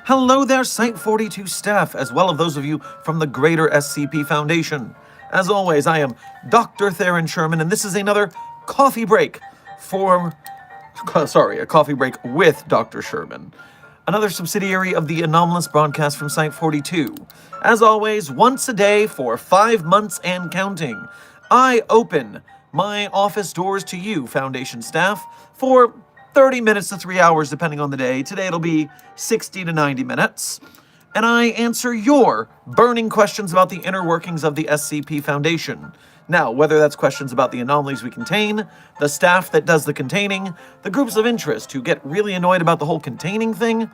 Hello there, Site-42 staff, as well as those of you from the greater SCP Foundation. As always, I am Dr. Theron Sherman, and this is another coffee break a coffee break with Dr. Sherman. Another subsidiary of the Anomalous broadcast from Site-42. As always, once a day for 5 months and counting, I open my office doors to you, Foundation staff, for 30 minutes to 3 hours, depending on the day. Today it'll be 60 to 90 minutes. And I answer your burning questions about the inner workings of the SCP Foundation. Now, whether that's questions about the anomalies we contain, the staff that does the containing, the groups of interest who get really annoyed about the whole containing thing,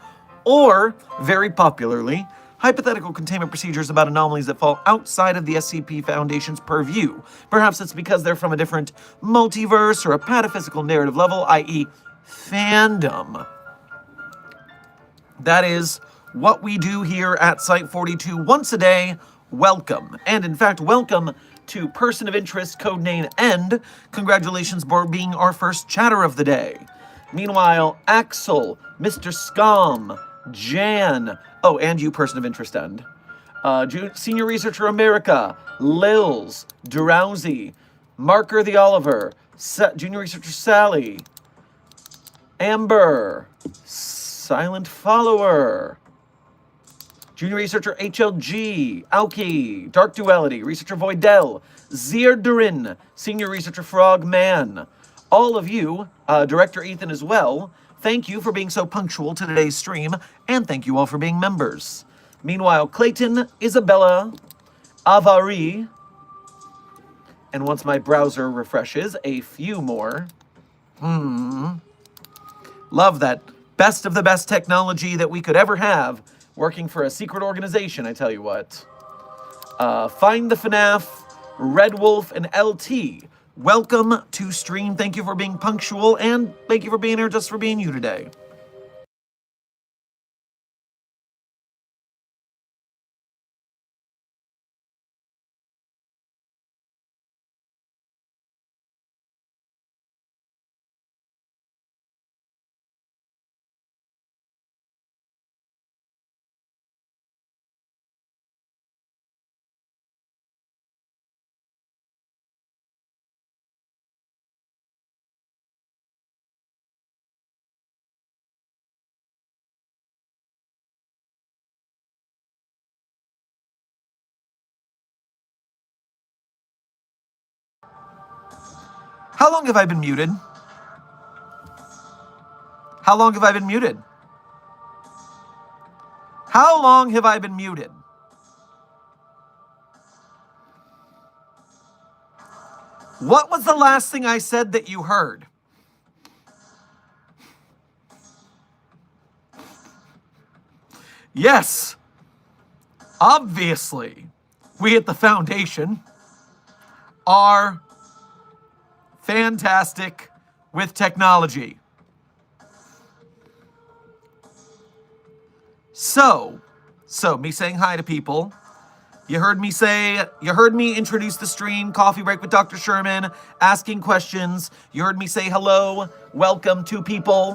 or, very popularly, hypothetical containment procedures about anomalies that fall outside of the SCP Foundation's purview. Perhaps it's because they're from a different multiverse or a pataphysical narrative level, i.e., fandom. That is what we do here at Site-42 once a day. Welcome. And in fact, welcome to Person of Interest, codename End. Congratulations for being our first chatter of the day. Meanwhile, Axel, Mr. Scum, Jan, oh, and you, Person of Interest End. Senior Researcher America, Lils, Drowsy, Marker the Oliver, Junior Researcher Sally, Amber, Silent Follower, Junior Researcher HLG, Alki, Dark Duality, Researcher Voidel, Zierderin, Senior Researcher Frogman. All of you, Director Ethan as well, thank you for being so punctual to today's stream, and thank you all for being members. Meanwhile, Clayton, Isabella, Avari, and once my browser refreshes, a few more. Love that best of the best technology that we could ever have working for a secret organization, I tell you what. Find the FNAF, Red Wolf, and LT. Welcome to stream. Thank you for being punctual, and thank you for being here just for being you today. How long have I been muted? How long have I been muted? How long have I been muted? What was the last thing I said that you heard? Yes, obviously, we at the Foundation are fantastic with technology. So me saying hi to people. You heard me introduce the stream, Coffee Break with Dr. Sherman, asking questions. You heard me say hello, welcome to people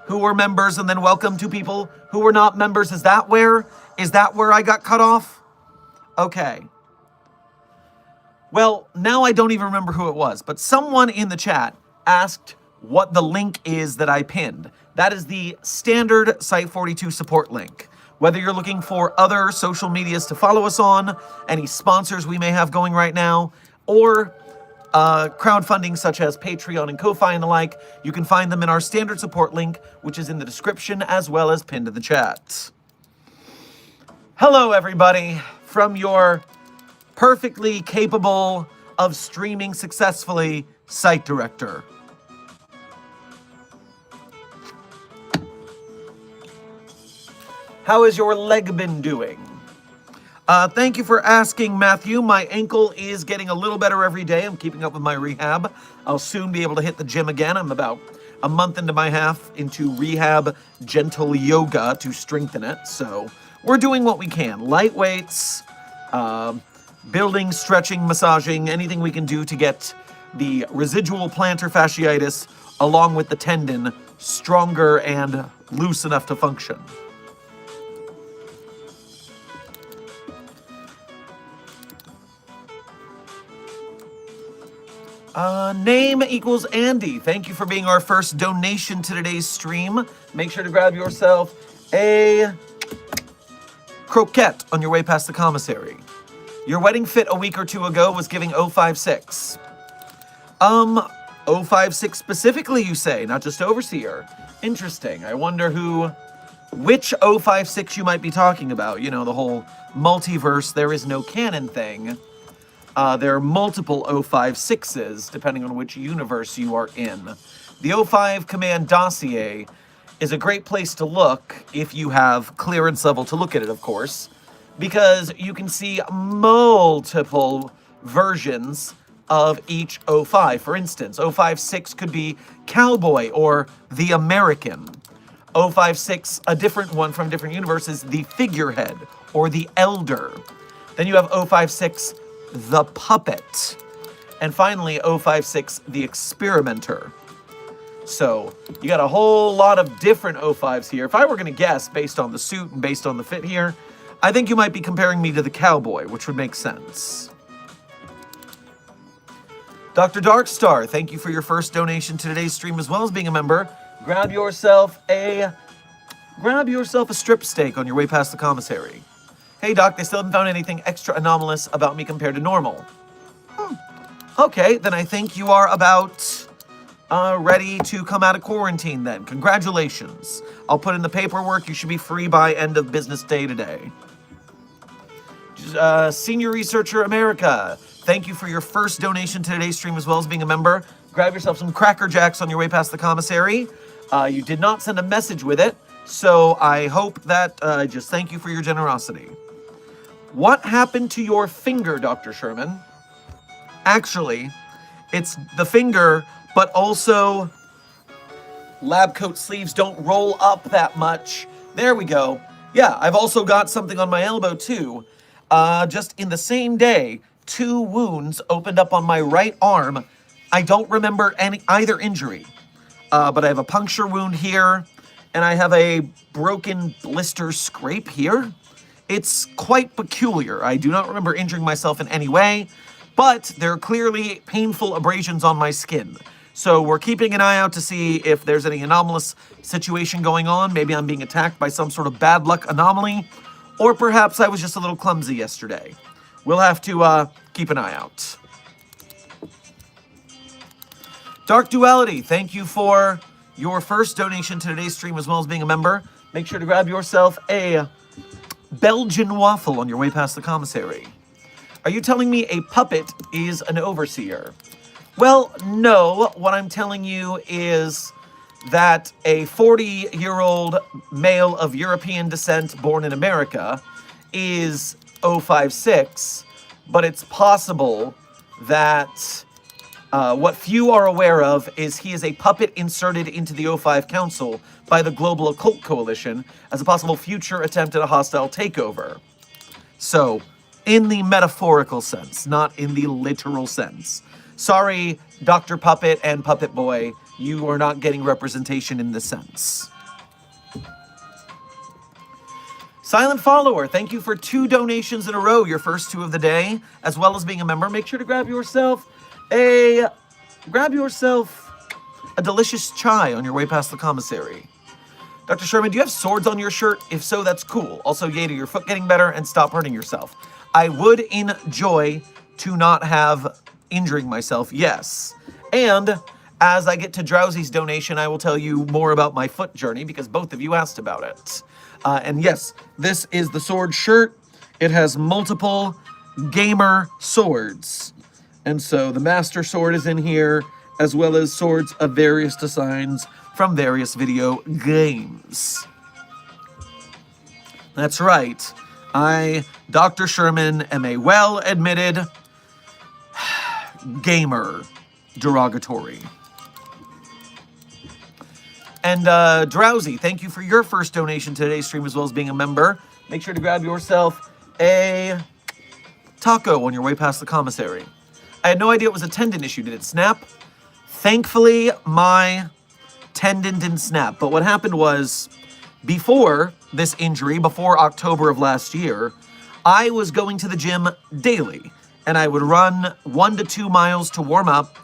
who were members, and then welcome to people who were not members. Is that where I got cut off? Okay. Well, now I don't even remember who it was, but someone in the chat asked what the link is that I pinned. That is the standard Site-42 support link. Whether you're looking for other social medias to follow us on, any sponsors we may have going right now, or crowdfunding such as Patreon and Ko-Fi and the like, you can find them in our standard support link, which is in the description as well as pinned to the chat. Hello, everybody, from your perfectly capable of streaming successfully site director. How has your leg been doing? Thank you for asking, Matthew. My ankle is getting a little better every day. I'm keeping up with my rehab. I'll soon be able to hit the gym again. I'm about a month into my half into rehab gentle yoga to strengthen it. So we're doing what we can. Light weights, building, stretching, massaging, anything we can do to get the residual plantar fasciitis along with the tendon stronger and loose enough to function. Name equals Andy. Thank you for being our first donation to today's stream. Make sure to grab yourself a croquette on your way past the commissary. Your wedding fit a week or two ago was giving 056. 056 specifically, you say, not just Overseer. Interesting. I wonder which 056 you might be talking about. You know, the whole multiverse, there is no canon thing. There are multiple 056s, depending on which universe you are in. The 05 Command dossier is a great place to look if you have clearance level to look at it, of course, because you can see multiple versions of each 05. For instance, 056 could be Cowboy or the American. 056, a different one from different universes, the Figurehead or the Elder. Then you have 056, the Puppet. And finally, 056, the Experimenter. So, you got a whole lot of different 05s here. If I were going to guess, based on the suit and based on the fit here, I think you might be comparing me to the Cowboy, which would make sense. Dr. Darkstar, thank you for your first donation to today's stream, as well as being a member. Grab yourself a strip steak on your way past the commissary. Hey, Doc, they still haven't found anything extra anomalous about me compared to normal. Okay, then I think you are about ready to come out of quarantine then. Congratulations. I'll put in the paperwork. You should be free by end of business day today. Senior Researcher America, thank you for your first donation to today's stream, as well as being a member. Grab yourself some Cracker Jacks on your way past the commissary. You did not send a message with it, so I hope that, just thank you for your generosity. What happened to your finger, Dr. Sherman? Actually, it's the finger, but also lab coat sleeves don't roll up that much. There we go. Yeah, I've also got something on my elbow too. Just in the same day, 2 wounds opened up on my right arm. I don't remember either injury, but I have a puncture wound here, and I have a broken blister scrape here. It's quite peculiar. I do not remember injuring myself in any way, but there are clearly painful abrasions on my skin. So we're keeping an eye out to see if there's any anomalous situation going on. Maybe I'm being attacked by some sort of bad luck anomaly, or perhaps I was just a little clumsy yesterday. We'll have to keep an eye out. Dark Duality, thank you for your first donation to today's stream, as well as being a member. Make sure to grab yourself a Belgian waffle on your way past the commissary. Are you telling me a puppet is an overseer? Well, no. What I'm telling you is that a 40-year-old male of European descent born in America is 056, but it's possible that what few are aware of is he is a puppet inserted into the O5 Council by the Global Occult Coalition as a possible future attempt at a hostile takeover. So, in the metaphorical sense, not in the literal sense. Sorry, Dr. Puppet and Puppet Boy, you are not getting representation in this sense. Silent Follower, thank you for 2 donations in a row, your first 2 of the day, as well as being a member. Make sure to grab yourself a delicious chai on your way past the commissary. Dr. Sherman, do you have swords on your shirt? If so, that's cool. Also, yay to your foot getting better and stop hurting yourself. I would enjoy to not have injuring myself, yes. And as I get to Drowsy's donation, I will tell you more about my foot journey because both of you asked about it. And yes, this is the sword shirt. It has multiple gamer swords. And so the Master Sword is in here, as well as swords of various designs from various video games. That's right. I, Dr. Sherman, am a well-admitted gamer. Derogatory. And Drowsy, thank you for your first donation to today's stream, as well as being a member. Make sure to grab yourself a taco on your way past the commissary. I had no idea it was a tendon issue. Did it snap? Thankfully, my tendon didn't snap. But what happened was, before this injury, before October of last year, I was going to the gym daily. And I would run 1 to 2 miles to warm up.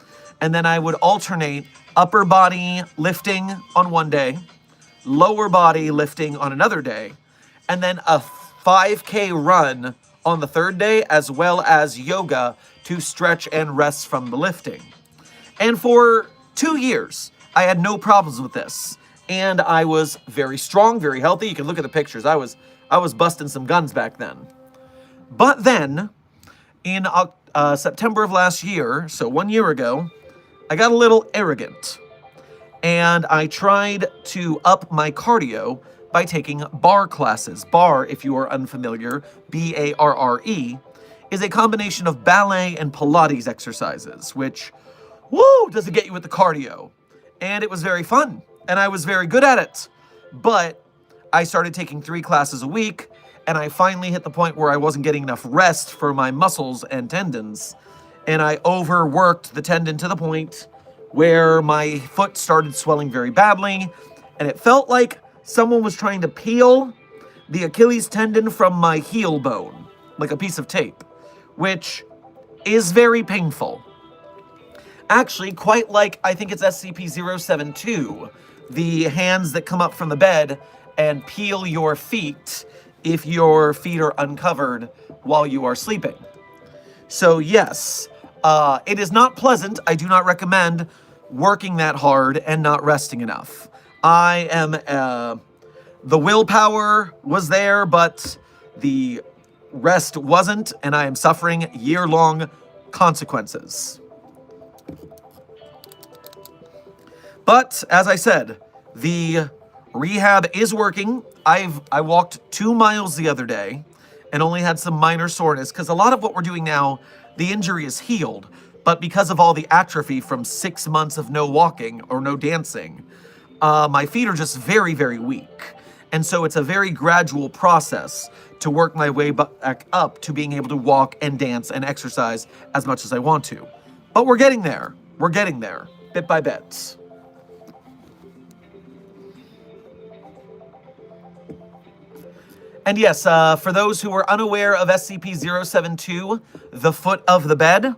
And then I would alternate upper body lifting on one day, lower body lifting on another day, and then a 5K run on the third day, as well as yoga to stretch and rest from the lifting. And for 2 years, I had no problems with this. And I was very strong, very healthy. You can look at the pictures. I was busting some guns back then. But then, in September of last year, so 1 year ago, I got a little arrogant. And I tried to up my cardio by taking bar classes. Bar, if you are unfamiliar, B-A-R-R-E, is a combination of ballet and Pilates exercises, which, woo, does it get you with the cardio. And it was very fun, and I was very good at it. But I started taking 3 classes a week, and I finally hit the point where I wasn't getting enough rest for my muscles and tendons. And I overworked the tendon to the point where my foot started swelling very badly, and it felt like someone was trying to peel the Achilles tendon from my heel bone, like a piece of tape, which is very painful. Actually, quite like, I think it's SCP-072, the hands that come up from the bed and peel your feet if your feet are uncovered while you are sleeping. So yes, it is not pleasant. I do not recommend working that hard and not resting enough. I am, the willpower was there, but the rest wasn't, and I am suffering year-long consequences. But, as I said, the rehab is working. I walked 2 miles the other day and only had some minor soreness, because a lot of what we're doing now, the injury is healed, but because of all the atrophy from 6 months of no walking or no dancing, my feet are just very, very weak. And so it's a very gradual process to work my way back up to being able to walk and dance and exercise as much as I want to. But we're getting there. We're getting there, bit by bit. And yes, for those who are unaware of SCP-072, the foot of the bed,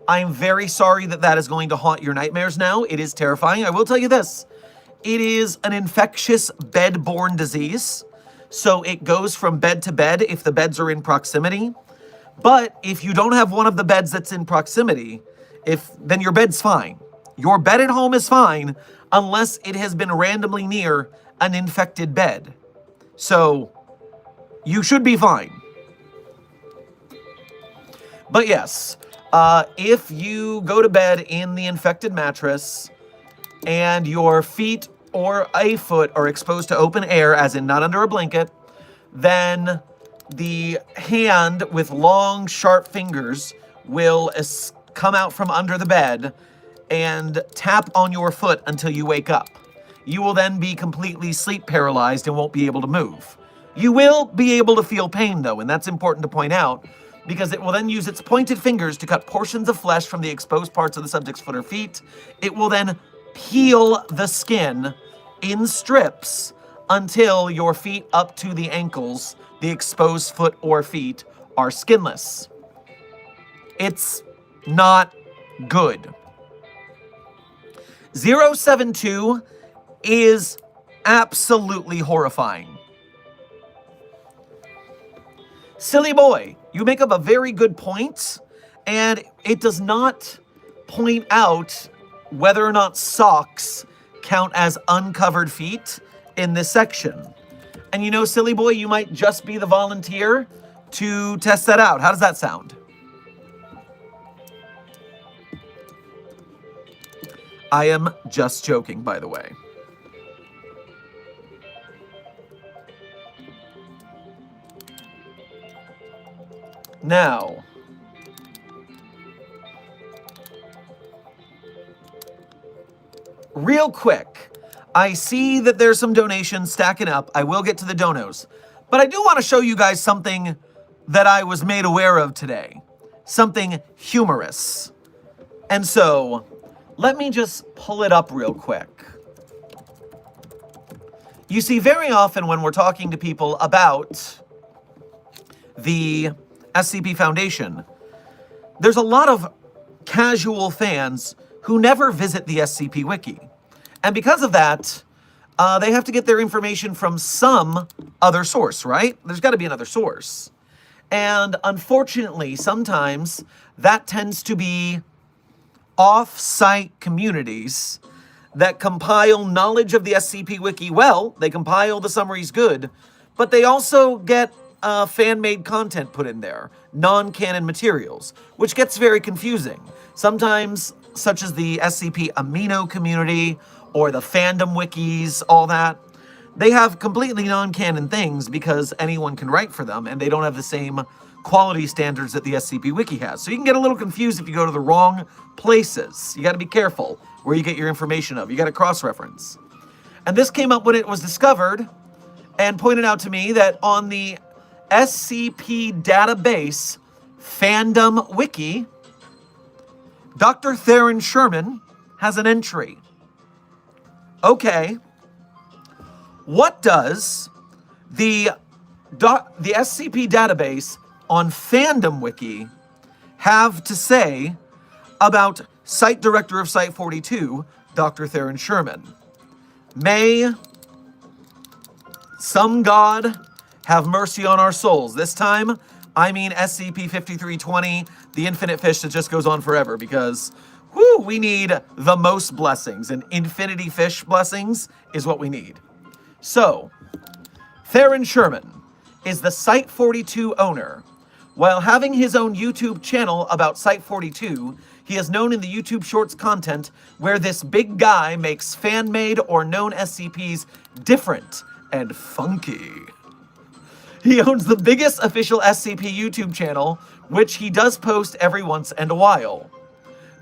I'm very sorry that that is going to haunt your nightmares now. It is terrifying. I will tell you this. It is an infectious bed-borne disease, so it goes from bed to bed if the beds are in proximity. But if you don't have one of the beds that's in proximity, then your bed's fine. Your bed at home is fine unless it has been randomly near an infected bed. So you should be fine. But yes, if you go to bed in the infected mattress and your feet or a foot are exposed to open air, as in not under a blanket, then the hand with long, sharp fingers will come out from under the bed and tap on your foot until you wake up. You will then be completely sleep paralyzed and won't be able to move. You will be able to feel pain, though, and that's important to point out, because it will then use its pointed fingers to cut portions of flesh from the exposed parts of the subject's foot or feet. It will then peel the skin in strips until your feet up to the ankles, the exposed foot or feet, are skinless. It's not good. 072 is absolutely horrifying. Silly boy, you make up a very good point, and it does not point out whether or not socks count as uncovered feet in this section. And you know, silly boy, you might just be the volunteer to test that out. How does that sound? I am just joking, by the way. Now, real quick, I see that there's some donations stacking up. I will get to the donos. But I do want to show you guys something that I was made aware of today. Something humorous. And so, let me just pull it up real quick. You see, very often when we're talking to people about the SCP Foundation, there's a lot of casual fans who never visit the SCP Wiki. And because of that, they have to get their information from some other source, right? There's got to be another source. And unfortunately, sometimes that tends to be off-site communities that compile knowledge of the SCP Wiki well. They compile the summaries good, but they also get fan-made content put in there, non-canon materials, which gets very confusing. Sometimes, such as the SCP Amino community or the fandom wikis, all that, they have completely non-canon things because anyone can write for them, and they don't have the same quality standards that the SCP Wiki has. So you can get a little confused if you go to the wrong places. You got to be careful where you get your information of. You got to cross-reference. And this came up when it was discovered and pointed out to me that on the SCP database fandom wiki, Dr. Theron Sherman has an entry. Okay. What does the SCP database on Fandom Wiki have to say about Site Director of Site-42, Dr. Theron Sherman? May some god have mercy on our souls. This time, I mean SCP-5320, the infinite fish that just goes on forever, because we need the most blessings, and infinity fish blessings is what we need. So, Theron Sherman is the Site-42 owner. While having his own YouTube channel about Site-42, he is known in the YouTube Shorts content where this big guy makes fan-made or known SCPs different and funky. He owns the biggest official SCP YouTube channel, which he does post every once in a while.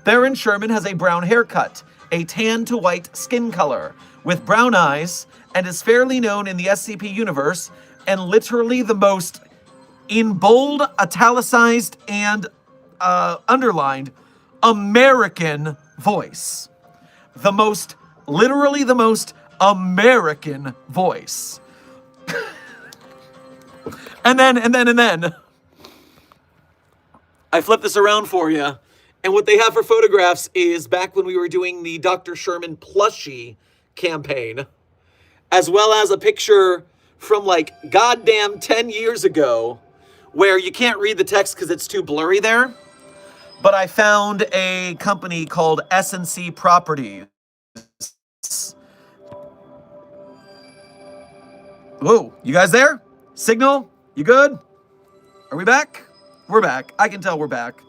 Theron Sherman has a brown haircut, a tan to white skin color, with brown eyes, and is fairly known in the SCP universe, and literally the most, in bold, italicized, and underlined, American voice. Literally the most American voice. And then, I flip this around for you, and what they have for photographs is back when we were doing the Dr. Sherman plushie campaign, as well as a picture from like goddamn 10 years ago where you can't read the text because it's too blurry there. But I found a company called S&C Properties. Whoa, you guys there? Signal? You good? Are we back? We're back. I can tell we're back.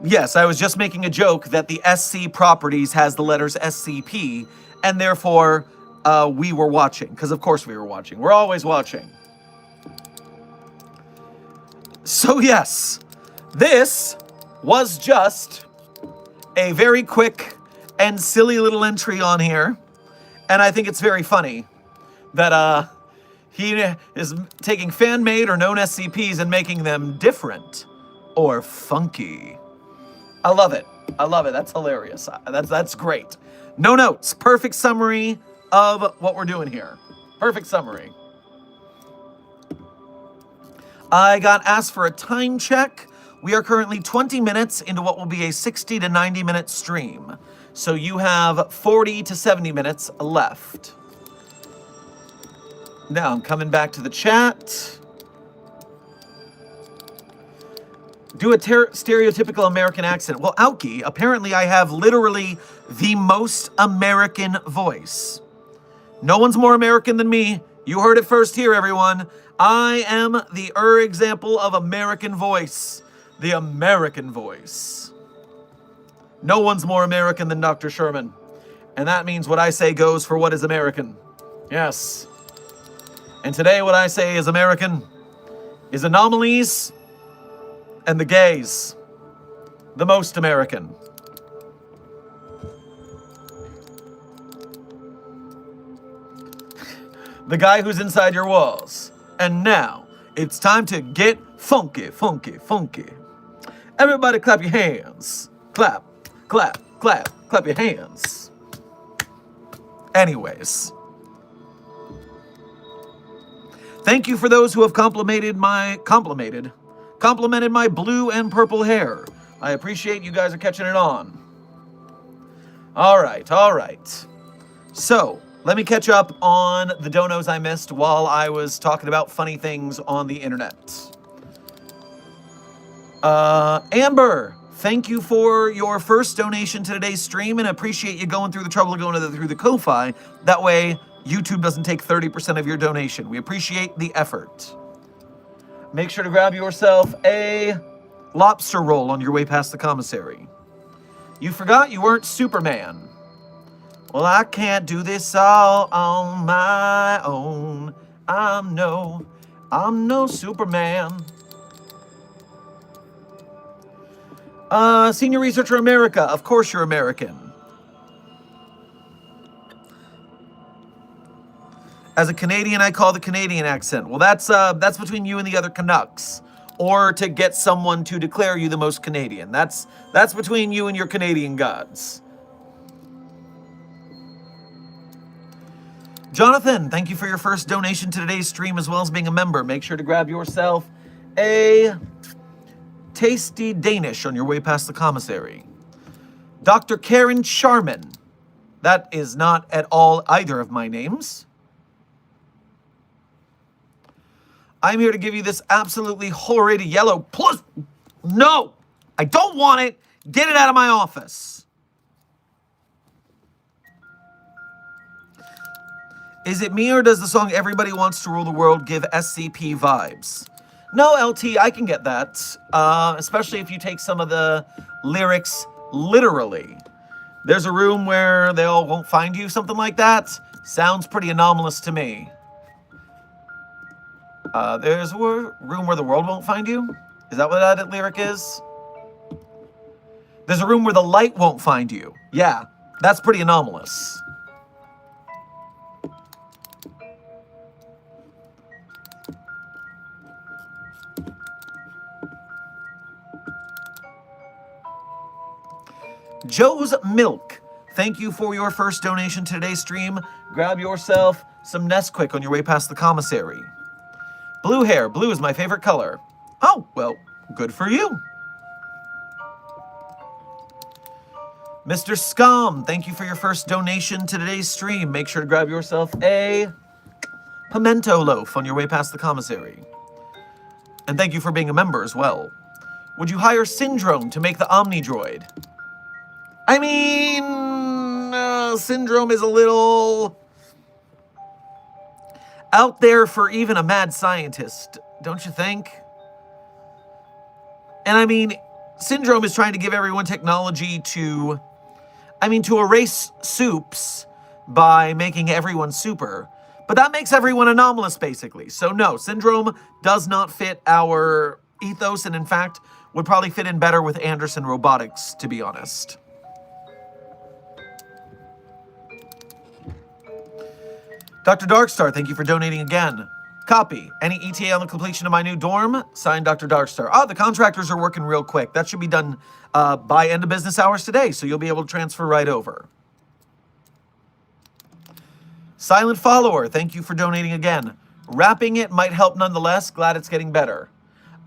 Yes, I was just making a joke that the SC Properties has the letters SCP, and therefore we were watching, because of course we were watching. We're always watching. So yes, this was just a very quick and silly little entry on here, and I think it's very funny that he is taking fan-made or known SCPs and making them different or funky. I love it. I love it. That's hilarious. That's great. No notes. Perfect summary of what we're doing here. Perfect summary. I got asked for a time check. We are currently 20 minutes into what will be a 60 to 90 minute stream. So you have 40 to 70 minutes left. Now I'm coming back to the chat. Do a stereotypical American accent. Well, Aoki, apparently I have literally the most American voice. No one's more American than me. You heard it first here, everyone. I am the example of American voice. The American voice. No one's more American than Dr. Sherman. And that means what I say goes for what is American. Yes. And today what I say is American is Anomalous and the gays. The most American. The guy who's inside your walls. And now, it's time to get funky, funky, funky. Everybody clap your hands. Clap, clap, clap, clap your hands. Anyways. Thank you for those who have complimented my blue and purple hair. I appreciate you guys are catching it on. All right. So, let me catch up on the donos I missed while I was talking about funny things on the internet. Amber, thank you for your first donation to today's stream and appreciate you going through the trouble of going through the Ko-Fi. That way, YouTube doesn't take 30% of your donation. We appreciate the effort. Make sure to grab yourself a lobster roll on your way past the commissary. You forgot you weren't Superman. Well, I can't do this all on my own. I'm no Superman. Senior Researcher America, of course you're American. As a Canadian, I call the Canadian accent. Well, that's between you and the other Canucks. Or to get someone to declare you the most Canadian. That's between you and your Canadian gods. Jonathan, thank you for your first donation to today's stream as well as being a member. Make sure to grab yourself a tasty Danish on your way past the commissary. Dr. Karen Sherman. That is not at all either of my names. I'm here to give you this absolutely horrid yellow plus. No, I don't want it. Get it out of my office. Is it me or does the song Everybody Wants to Rule the World give SCP vibes? No, LT, I can get that. Especially if you take some of the lyrics literally. There's a room where they all won't find you, something like that. Sounds pretty anomalous to me. There's a room where the world won't find you? Is that what that lyric is? There's a room where the light won't find you. Yeah, that's pretty anomalous. Joe's Milk, thank you for your first donation to today's stream. Grab yourself some Nesquik on your way past the commissary. Blue hair. Blue is my favorite color. Oh, well, good for you. Mr. Scum, thank you for your first donation to today's stream. Make sure to grab yourself a pimento loaf on your way past the commissary. And thank you for being a member as well. Would you hire Syndrome to make the Omnidroid? I mean, Syndrome is a little out there for even a mad scientist, don't you think? And I mean, Syndrome is trying to give everyone technology to erase soups by making everyone super. But that makes everyone anomalous, basically. So no, Syndrome does not fit our ethos, and in fact, would probably fit in better with Anderson Robotics, to be honest. Dr. Darkstar, thank you for donating again. Copy. Any ETA on the completion of my new dorm? Signed, Dr. Darkstar. Oh, the contractors are working real quick. That should be done by end of business hours today, so you'll be able to transfer right over. Silent Follower, thank you for donating again. Wrapping it might help nonetheless. Glad it's getting better.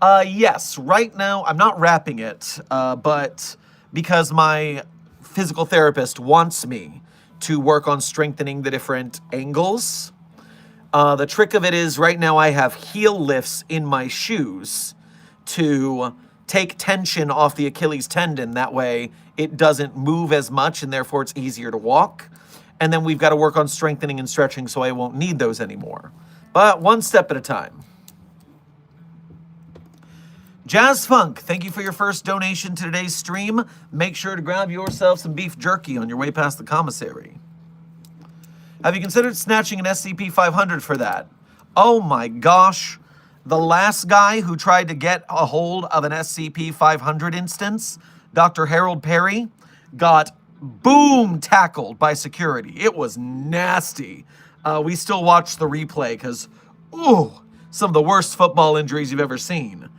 Yes, right now I'm not wrapping it, but because my physical therapist wants me to work on strengthening the different angles. The trick of it is right now I have heel lifts in my shoes to take tension off the Achilles tendon. That way it doesn't move as much and therefore it's easier to walk. And then we've got to work on strengthening and stretching so I won't need those anymore. But one step at a time. Jazz Funk, thank you for your first donation to today's stream. Make sure to grab yourself some beef jerky on your way past the commissary. Have you considered snatching an SCP-500 for that? Oh my gosh. The last guy who tried to get a hold of an SCP-500 instance, Dr. Harold Perry, got boom tackled by security. It was nasty. We still watch the replay because, ooh, some of the worst football injuries you've ever seen.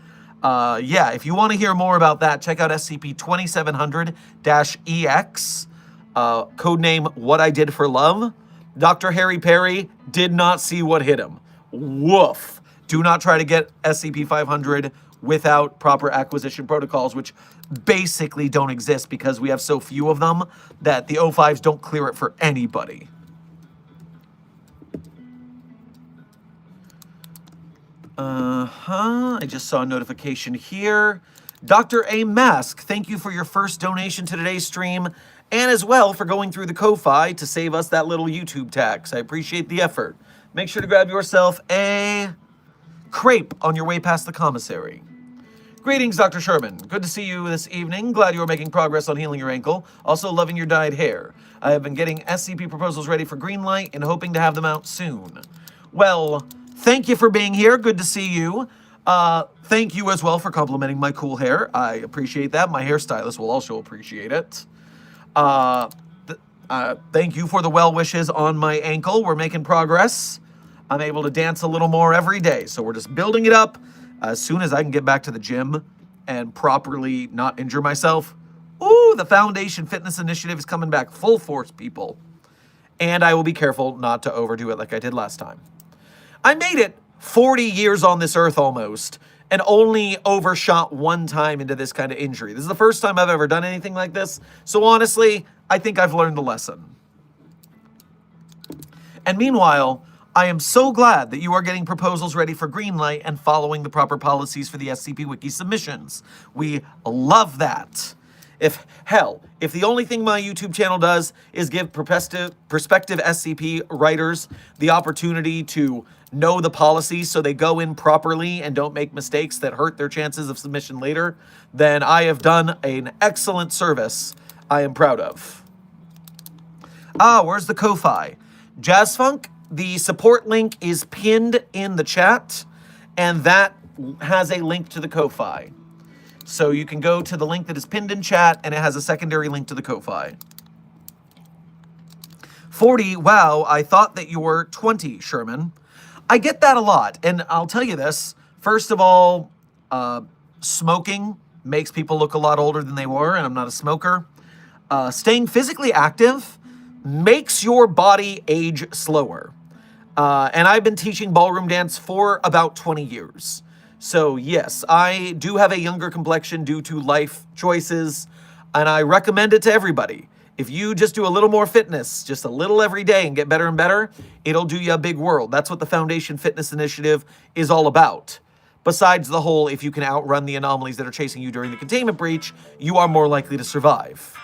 Yeah, if you want to hear more about that, check out SCP-2700-EX, codename What I Did for Love. Dr. Harry Perry did not see what hit him. Woof. Do not try to get SCP-500 without proper acquisition protocols, which basically don't exist because we have so few of them that the O5s don't clear it for anybody. I just saw a notification here. Dr. A. Mask, thank you for your first donation to today's stream, and as well for going through the Ko-Fi to save us that little YouTube tax. I appreciate the effort. Make sure to grab yourself a crepe on your way past the commissary. Greetings, Dr. Sherman. Good to see you this evening. Glad you are making progress on healing your ankle. Also loving your dyed hair. I have been getting SCP proposals ready for Greenlight and hoping to have them out soon. Well, thank you for being here. Good to see you. Thank you as well for complimenting my cool hair. I appreciate that. My hairstylist will also appreciate it. Thank you for the well wishes on my ankle. We're making progress. I'm able to dance a little more every day, so we're just building it up. As soon as I can get back to the gym and properly not injure myself, ooh, the Foundation Fitness Initiative is coming back full force, people. And I will be careful not to overdo it like I did last time. I made it 40 years on this earth almost, and only overshot one time into this kind of injury. This is the first time I've ever done anything like this, so honestly, I think I've learned the lesson. And meanwhile, I am so glad that you are getting proposals ready for Greenlight and following the proper policies for the SCP Wiki submissions. We love that. If the only thing my YouTube channel does is give prospective SCP writers the opportunity to know the policies so they go in properly and don't make mistakes that hurt their chances of submission later, then I have done an excellent service I am proud of. Where's the Ko-Fi? Jazzfunk, the support link is pinned in the chat, and that has a link to the Ko-Fi. So you can go to the link that is pinned in chat, and it has a secondary link to the Ko-Fi. 40, wow, I thought that you were 20, Sherman. I get that a lot, and I'll tell you this. First of all, smoking makes people look a lot older than they were, and I'm not a smoker. Staying physically active makes your body age slower. And I've been teaching ballroom dance for about 20 years. So yes, I do have a younger complexion due to life choices, and I recommend it to everybody. If you just do a little more fitness, just a little every day and get better and better, it'll do you a big world. That's what the Foundation Fitness Initiative is all about. Besides the whole, if you can outrun the anomalies that are chasing you during the containment breach, you are more likely to survive.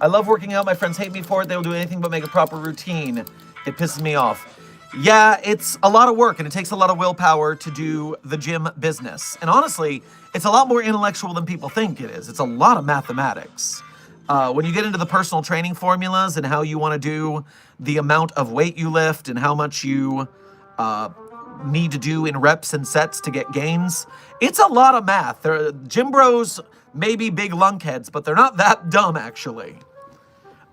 I love working out. My friends hate me for it. They will do anything but make a proper routine. It pisses me off. Yeah, it's a lot of work, and it takes a lot of willpower to do the gym business. And honestly, it's a lot more intellectual than people think it is. It's a lot of mathematics. When you get into the personal training formulas and how you want to do the amount of weight you lift and how much you need to do in reps and sets to get gains, it's a lot of math. Gym bros may be big lunkheads, but they're not that dumb, actually.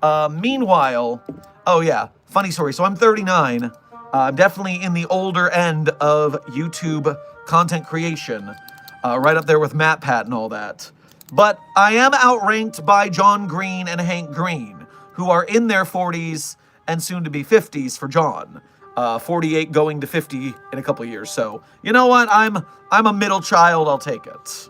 Meanwhile, oh yeah, funny story. So I'm 39. I'm definitely in the older end of YouTube content creation, right up there with MatPat and all that. But I am outranked by John Green and Hank Green, who are in their 40s and soon to be 50s for John. 48 going to 50 in a couple years. So, you know what? I'm a middle child. I'll take it.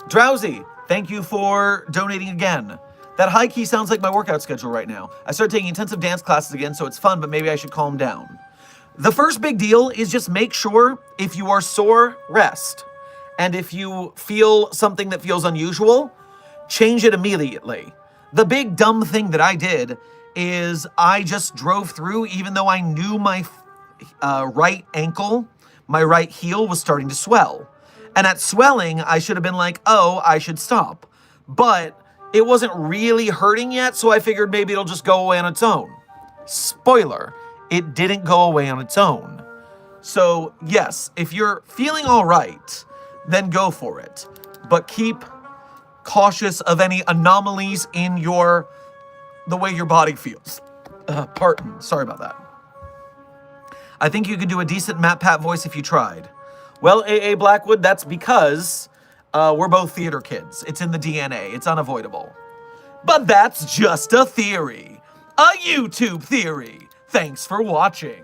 Drowsy, thank you for donating again. That high key sounds like my workout schedule right now. I started taking intensive dance classes again, so it's fun, but maybe I should calm down. The first big deal is just make sure if you are sore, rest. And if you feel something that feels unusual, change it immediately. The big dumb thing that I did is I just drove through even though I knew my right ankle, my right heel was starting to swell. And at swelling, I should have been like, oh, I should stop. But it wasn't really hurting yet, so I figured maybe it'll just go away on its own. Spoiler, it didn't go away on its own. So yes, if you're feeling all right, then go for it. But keep cautious of any anomalies in your the way your body feels. Pardon, sorry about that. I think you could do a decent Matt Pat voice if you tried. Well, A.A. Blackwood, that's because we're both theater kids. It's in the DNA. It's unavoidable. But that's just a theory. A YouTube theory. Thanks for watching.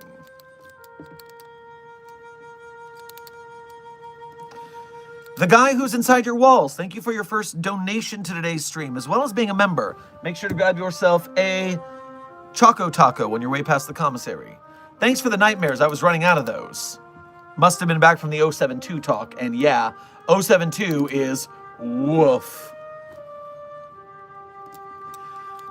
The guy who's inside your walls, thank you for your first donation to today's stream, as well as being a member. Make sure to grab yourself a Choco Taco on your way past the commissary. Thanks for the nightmares, I was running out of those. Must have been back from the 072 talk, and yeah, 072 is woof.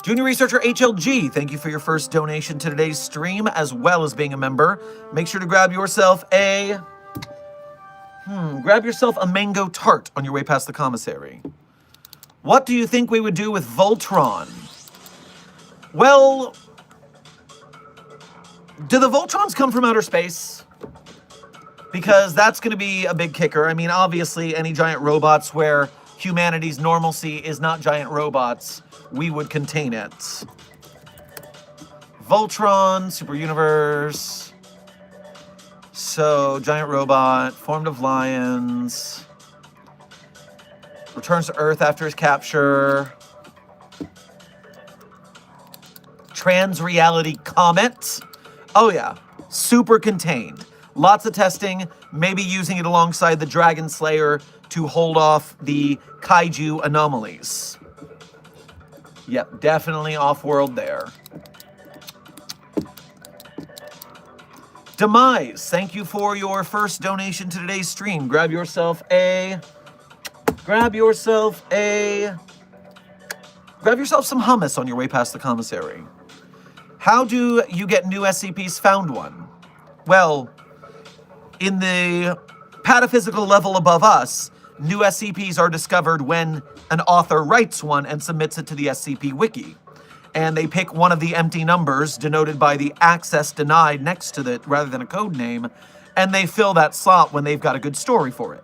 Junior Researcher HLG, thank you for your first donation to today's stream, as well as being a member. Make sure to grab yourself a... grab yourself a mango tart on your way past the commissary. What do you think we would do with Voltron? Well, do the Voltrons come from outer space? Because that's going to be a big kicker. I mean, obviously, any giant robots where humanity's normalcy is not giant robots, we would contain it. Voltron, super universe. So, giant robot, formed of lions. Returns to Earth after his capture. Trans-reality comet. Oh yeah, super contained. Lots of testing, maybe using it alongside the Dragon Slayer to hold off the kaiju anomalies. Yep, definitely off-world there. Demise, thank you for your first donation to today's stream. Grab yourself some hummus on your way past the commissary. How do you get new SCPs found one? Well, in the pataphysical level above us, new SCPs are discovered when an author writes one and submits it to the SCP Wiki. And they pick one of the empty numbers denoted by the access denied next to it rather than a code name, and they fill that slot when they've got a good story for it.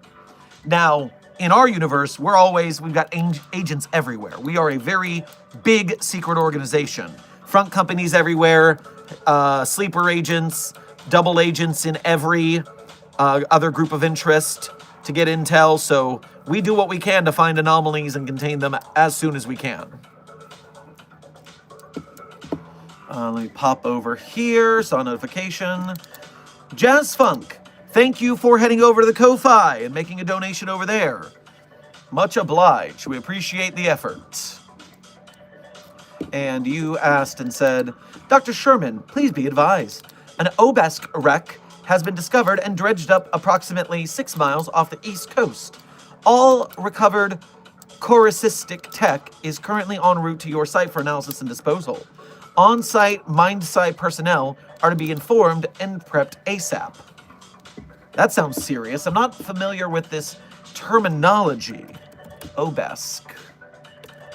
Now, in our universe, we've got agents everywhere. We are a very big secret organization. Front companies everywhere, sleeper agents, double agents in every other group of interest to get intel, so we do what we can to find anomalies and contain them as soon as we can. Let me pop over here, saw a notification. Jazz Funk, thank you for heading over to the Ko-Fi and making a donation over there. Much obliged, we appreciate the effort. And you asked and said, Dr. Sherman, please be advised. An Obesk wreck has been discovered and dredged up approximately 6 miles off the east coast. All recovered chorisistic tech is currently en route to your site for analysis and disposal. On-site MindSci personnel are to be informed and prepped ASAP. That sounds serious. I'm not familiar with this terminology. Obesk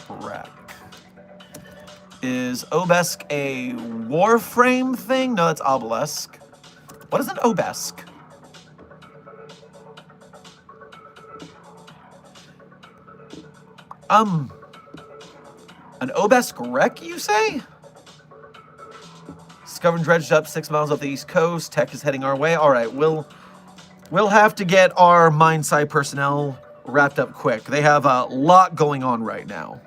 wreck. Is Obesk a Warframe thing? No, that's Obelisk. What is an Obesk? An Obesk wreck, you say? Discovered and dredged up 6 miles off the east coast. Tech is heading our way. All right, we'll have to get our MindSci personnel wrapped up quick. They have a lot going on right now.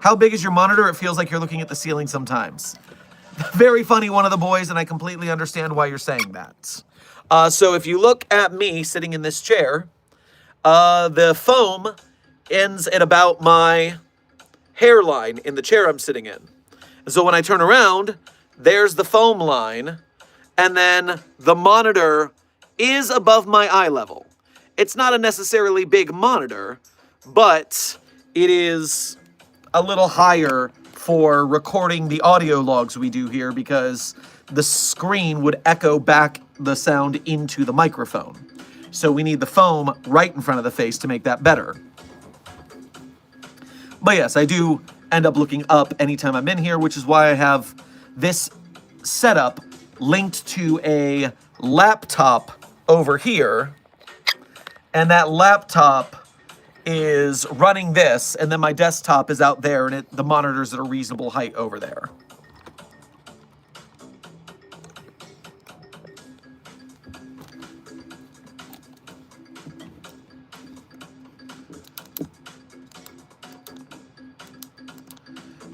How big is your monitor? It feels like you're looking at the ceiling sometimes. Very funny, one of the boys, and I completely understand why you're saying that. So if you look at me sitting in this chair, the foam ends at about my hairline in the chair I'm sitting in. And so when I turn around, there's the foam line, and then the monitor is above my eye level. It's not a necessarily big monitor, but it is a little higher for recording the audio logs we do here because the screen would echo back the sound into the microphone. So we need the foam right in front of the face to make that better. But yes, I do end up looking up anytime I'm in here, which is why I have this setup linked to a laptop over here. And that laptop is running this, and then my desktop is out there, and the monitor's at a reasonable height over there.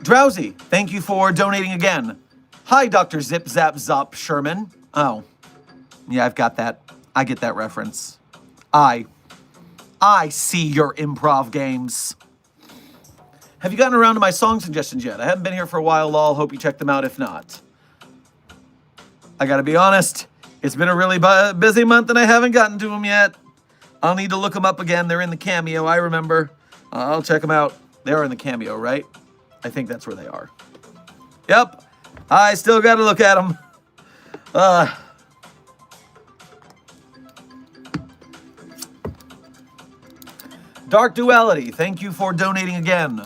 Drowsy, thank you for donating again. Hi, Dr. Zip Zap Zop Sherman. Oh, yeah, I've got that. I get that reference. I see your improv games. Have you gotten around to my song suggestions yet? I haven't been here for a while, lol. Hope you check them out if not. I gotta be honest, it's been a really busy month and I haven't gotten to them yet. I'll need to look them up again. They're in the Cameo, I remember. I'll check them out. They're in the Cameo, right? I think that's where they are. Yep. I still got to look at them. Dark Duality, thank you for donating again.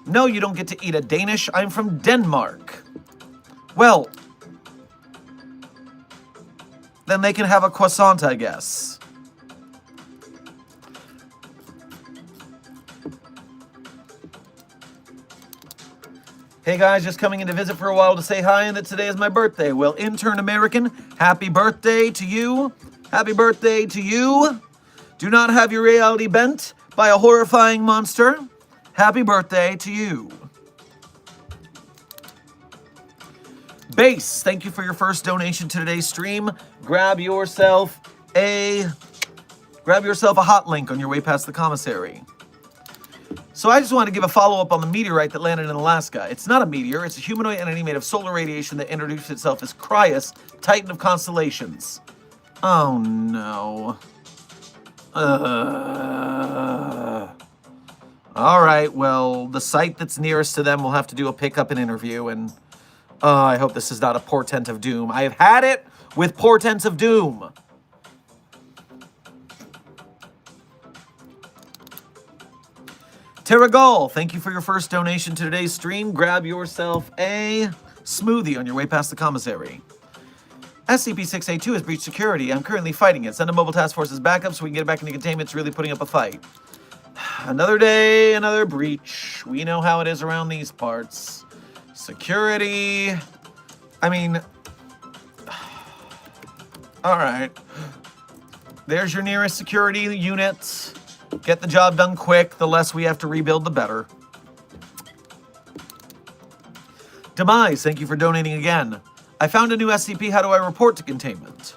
No, you don't get to eat a Danish. I'm from Denmark. Well, then they can have a croissant, I guess. Hey guys, just coming in to visit for a while to say hi and that today is my birthday. Well, intern American, happy birthday to you. Happy birthday to you. Do not have your reality bent by a horrifying monster. Happy birthday to you. Base, thank you for your first donation to today's stream. Grab yourself a hot link on your way past the commissary. So I just wanted to give a follow-up on the meteorite that landed in Alaska. It's not a meteor, it's a humanoid entity made of solar radiation that introduced itself as Crius, Titan of Constellations. Oh no. Alright, well, the site that's nearest to them will have to do a pickup and interview, and I hope this is not a portent of doom. I have had it with portents of doom. Terragal, thank you for your first donation to today's stream. Grab yourself a smoothie on your way past the commissary. SCP-072 has breached security. I'm currently fighting it. Send a mobile task force's backup so we can get it back into containment. It's really putting up a fight. Another day, another breach. We know how it is around these parts. Security. I mean... Alright. There's your nearest security unit. Get the job done quick. The less we have to rebuild, the better. Demise, thank you for donating again. I found a new SCP. How do I report to containment?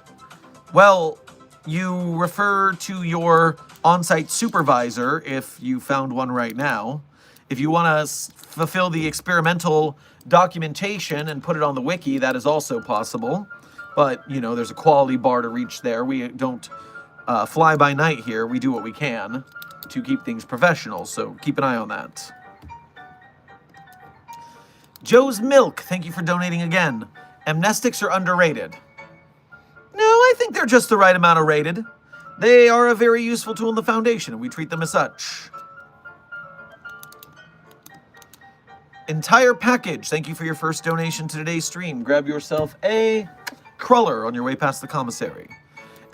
Well, you refer to your on-site supervisor if you found one right now. If you want to fulfill the experimental documentation and put it on the wiki, that is also possible. But, you know, there's a quality bar to reach there. We don't fly by night here. We do what we can to keep things professional, so keep an eye on that. Joe's Milk, thank you for donating again. Amnestics are underrated. No, I think they're just the right amount of rated. They are a very useful tool in the Foundation, and we treat them as such. Entire Package, thank you for your first donation to today's stream. Grab yourself a cruller on your way past the commissary.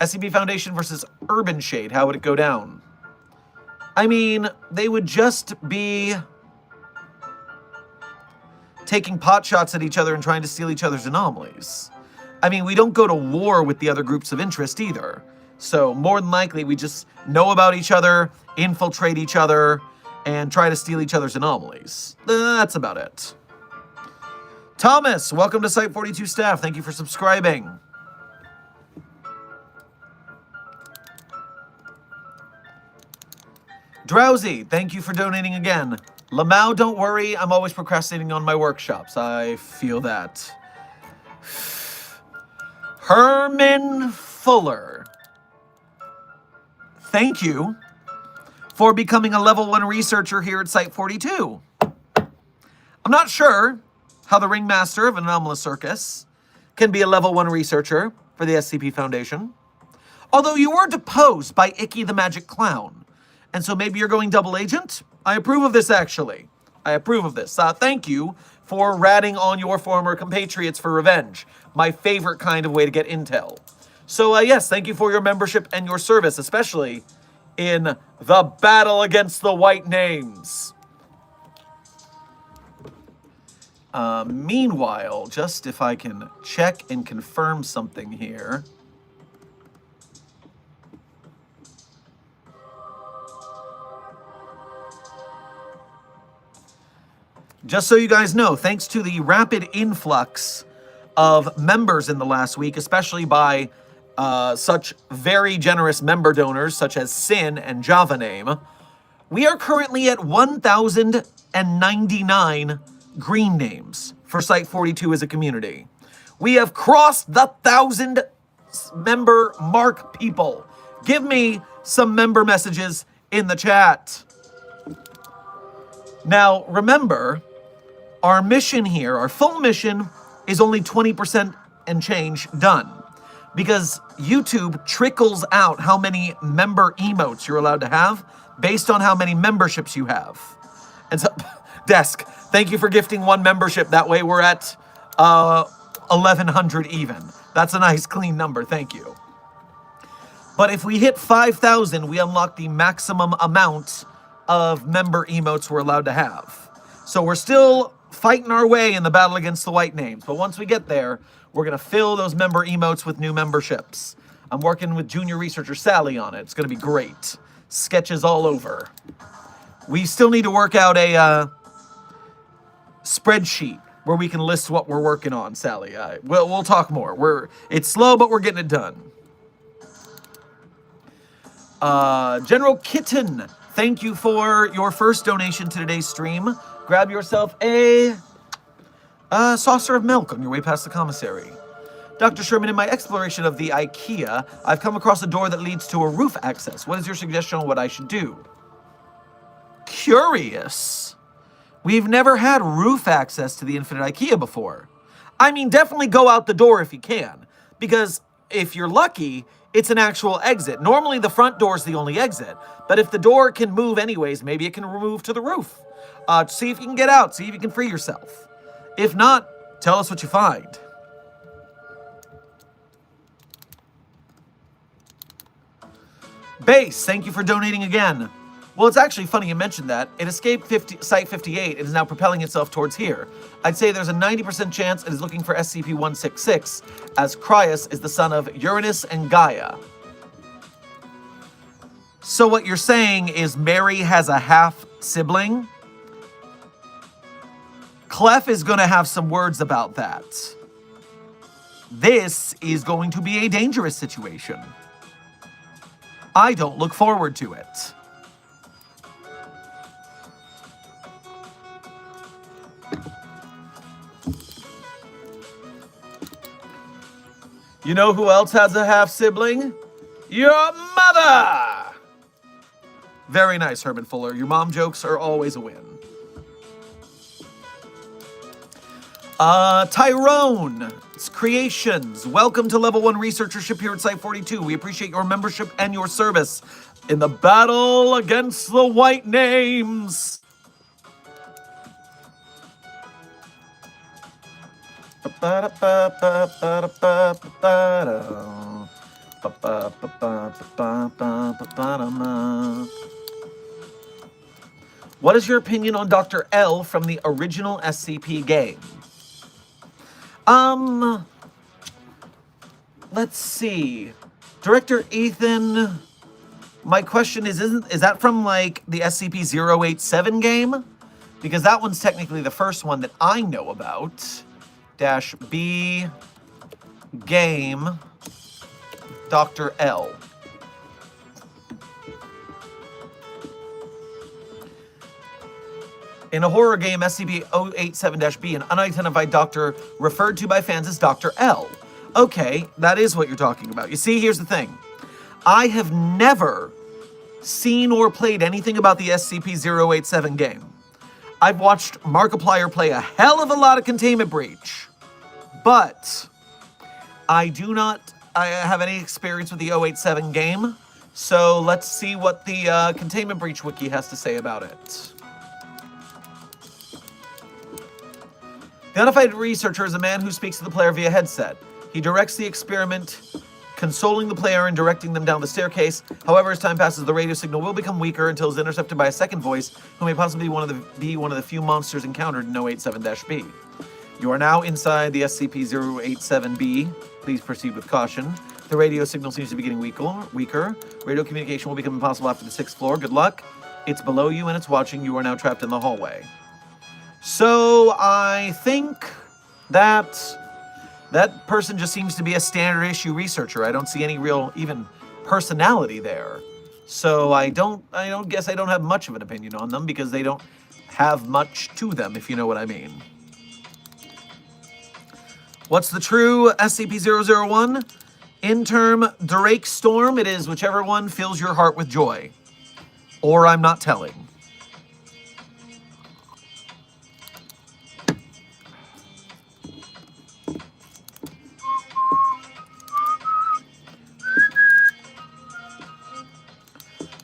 SCP Foundation versus Urban Shade, how would it go down? I mean, they would just be taking pot shots at each other and trying to steal each other's anomalies. I mean, we don't go to war with the other groups of interest either. So more than likely, we just know about each other, infiltrate each other, and try to steal each other's anomalies. That's about it. Thomas, welcome to Site 42 staff. Thank you for subscribing. Drowsy, thank you for donating again. Lamau, don't worry, I'm always procrastinating on my workshops. I feel that. Herman Fuller, thank you for becoming a level 1 researcher here at Site 42. I'm not sure how the ringmaster of Anomalous Circus can be a level 1 researcher for the SCP Foundation. Although you were deposed by Icky the Magic Clown. And so maybe you're going double agent? I approve of this, actually. I approve of this. Thank you for ratting on your former compatriots for revenge. My favorite kind of way to get intel. So, yes, thank you for your membership and your service, especially in the battle against the white names. Meanwhile, just if I can check and confirm something here. Just so you guys know, thanks to the rapid influx of members in the last week, especially by such very generous member donors such as Sin and JavaName, we are currently at 1,099 green names for Site42 as a community. We have crossed the 1,000 member mark, people. Give me some member messages in the chat. Now, remember, our mission here, our full mission, is only 20% and change done. Because YouTube trickles out how many member emotes you're allowed to have based on how many memberships you have. And so, Desk, thank you for gifting one membership. That way we're at 1,100 even. That's a nice clean number, thank you. But if we hit 5,000, we unlock the maximum amount of member emotes we're allowed to have. So we're still fighting our way in the battle against the white names. But once we get there, we're going to fill those member emotes with new memberships. I'm working with junior researcher Sally on it. It's going to be great. Sketches all over. We still need to work out a spreadsheet where we can list what we're working on, Sally. We'll talk more. It's slow, but we're getting it done. General Kitten, thank you for your first donation to today's stream. Grab yourself a saucer of milk on your way past the commissary. Dr. Sherman, in my exploration of the IKEA, I've come across a door that leads to a roof access. What is your suggestion on what I should do? Curious. We've never had roof access to the Infinite IKEA before. I mean, definitely go out the door if you can, because if you're lucky, it's an actual exit. Normally, the front door is the only exit, but if the door can move anyways, maybe it can move to the roof. See if you can get out. See if you can free yourself. If not, tell us what you find. Base, thank you for donating again. Well, it's actually funny you mentioned that. It escaped Site 58 and is now propelling itself towards here. I'd say there's a 90% chance it is looking for SCP-166, as Cryus is the son of Uranus and Gaia. So what you're saying is Mary has a half-sibling? Clef is going to have some words about that. This is going to be a dangerous situation. I don't look forward to it. You know who else has a half-sibling? Your mother! Very nice, Herman Fuller. Your mom jokes are always a win. Tyrone, it's Creations. Welcome to Level 1 Researchership here at Site42. We appreciate your membership and your service in the battle against the white names. What is your opinion on Dr. L from the original SCP game? Let's see. Director Ethan, my question is that from like the SCP-087 game? Because that one's technically the first one that I know about. -B game Dr. L. In a horror game, SCP-087-B, an unidentified doctor referred to by fans as Dr. L. Okay, that is what you're talking about. You see, here's the thing. I have never seen or played anything about the SCP-087 game. I've watched Markiplier play a hell of a lot of Containment Breach, but I do not have any experience with the 087 game, so let's see what the Containment Breach Wiki has to say about it. The unidentified researcher is a man who speaks to the player via headset. He directs the experiment consoling the player and directing them down the staircase. However, as time passes, the radio signal will become weaker until it's intercepted by a second voice, who may possibly be one of the few monsters encountered in 087-B. You are now inside the SCP-087-B. Please proceed with caution. The radio signal seems to be getting weaker. Radio communication will become impossible after the 6th floor. Good luck. It's below you and it's watching. You are now trapped in the hallway. So I think that person just seems to be a standard issue researcher. I don't see any real even personality there. So I don't guess I don't have much of an opinion on them because they don't have much to them, if you know what I mean. What's the true SCP-001? Interim Drake Storm. It is whichever one fills your heart with joy. Or I'm not telling.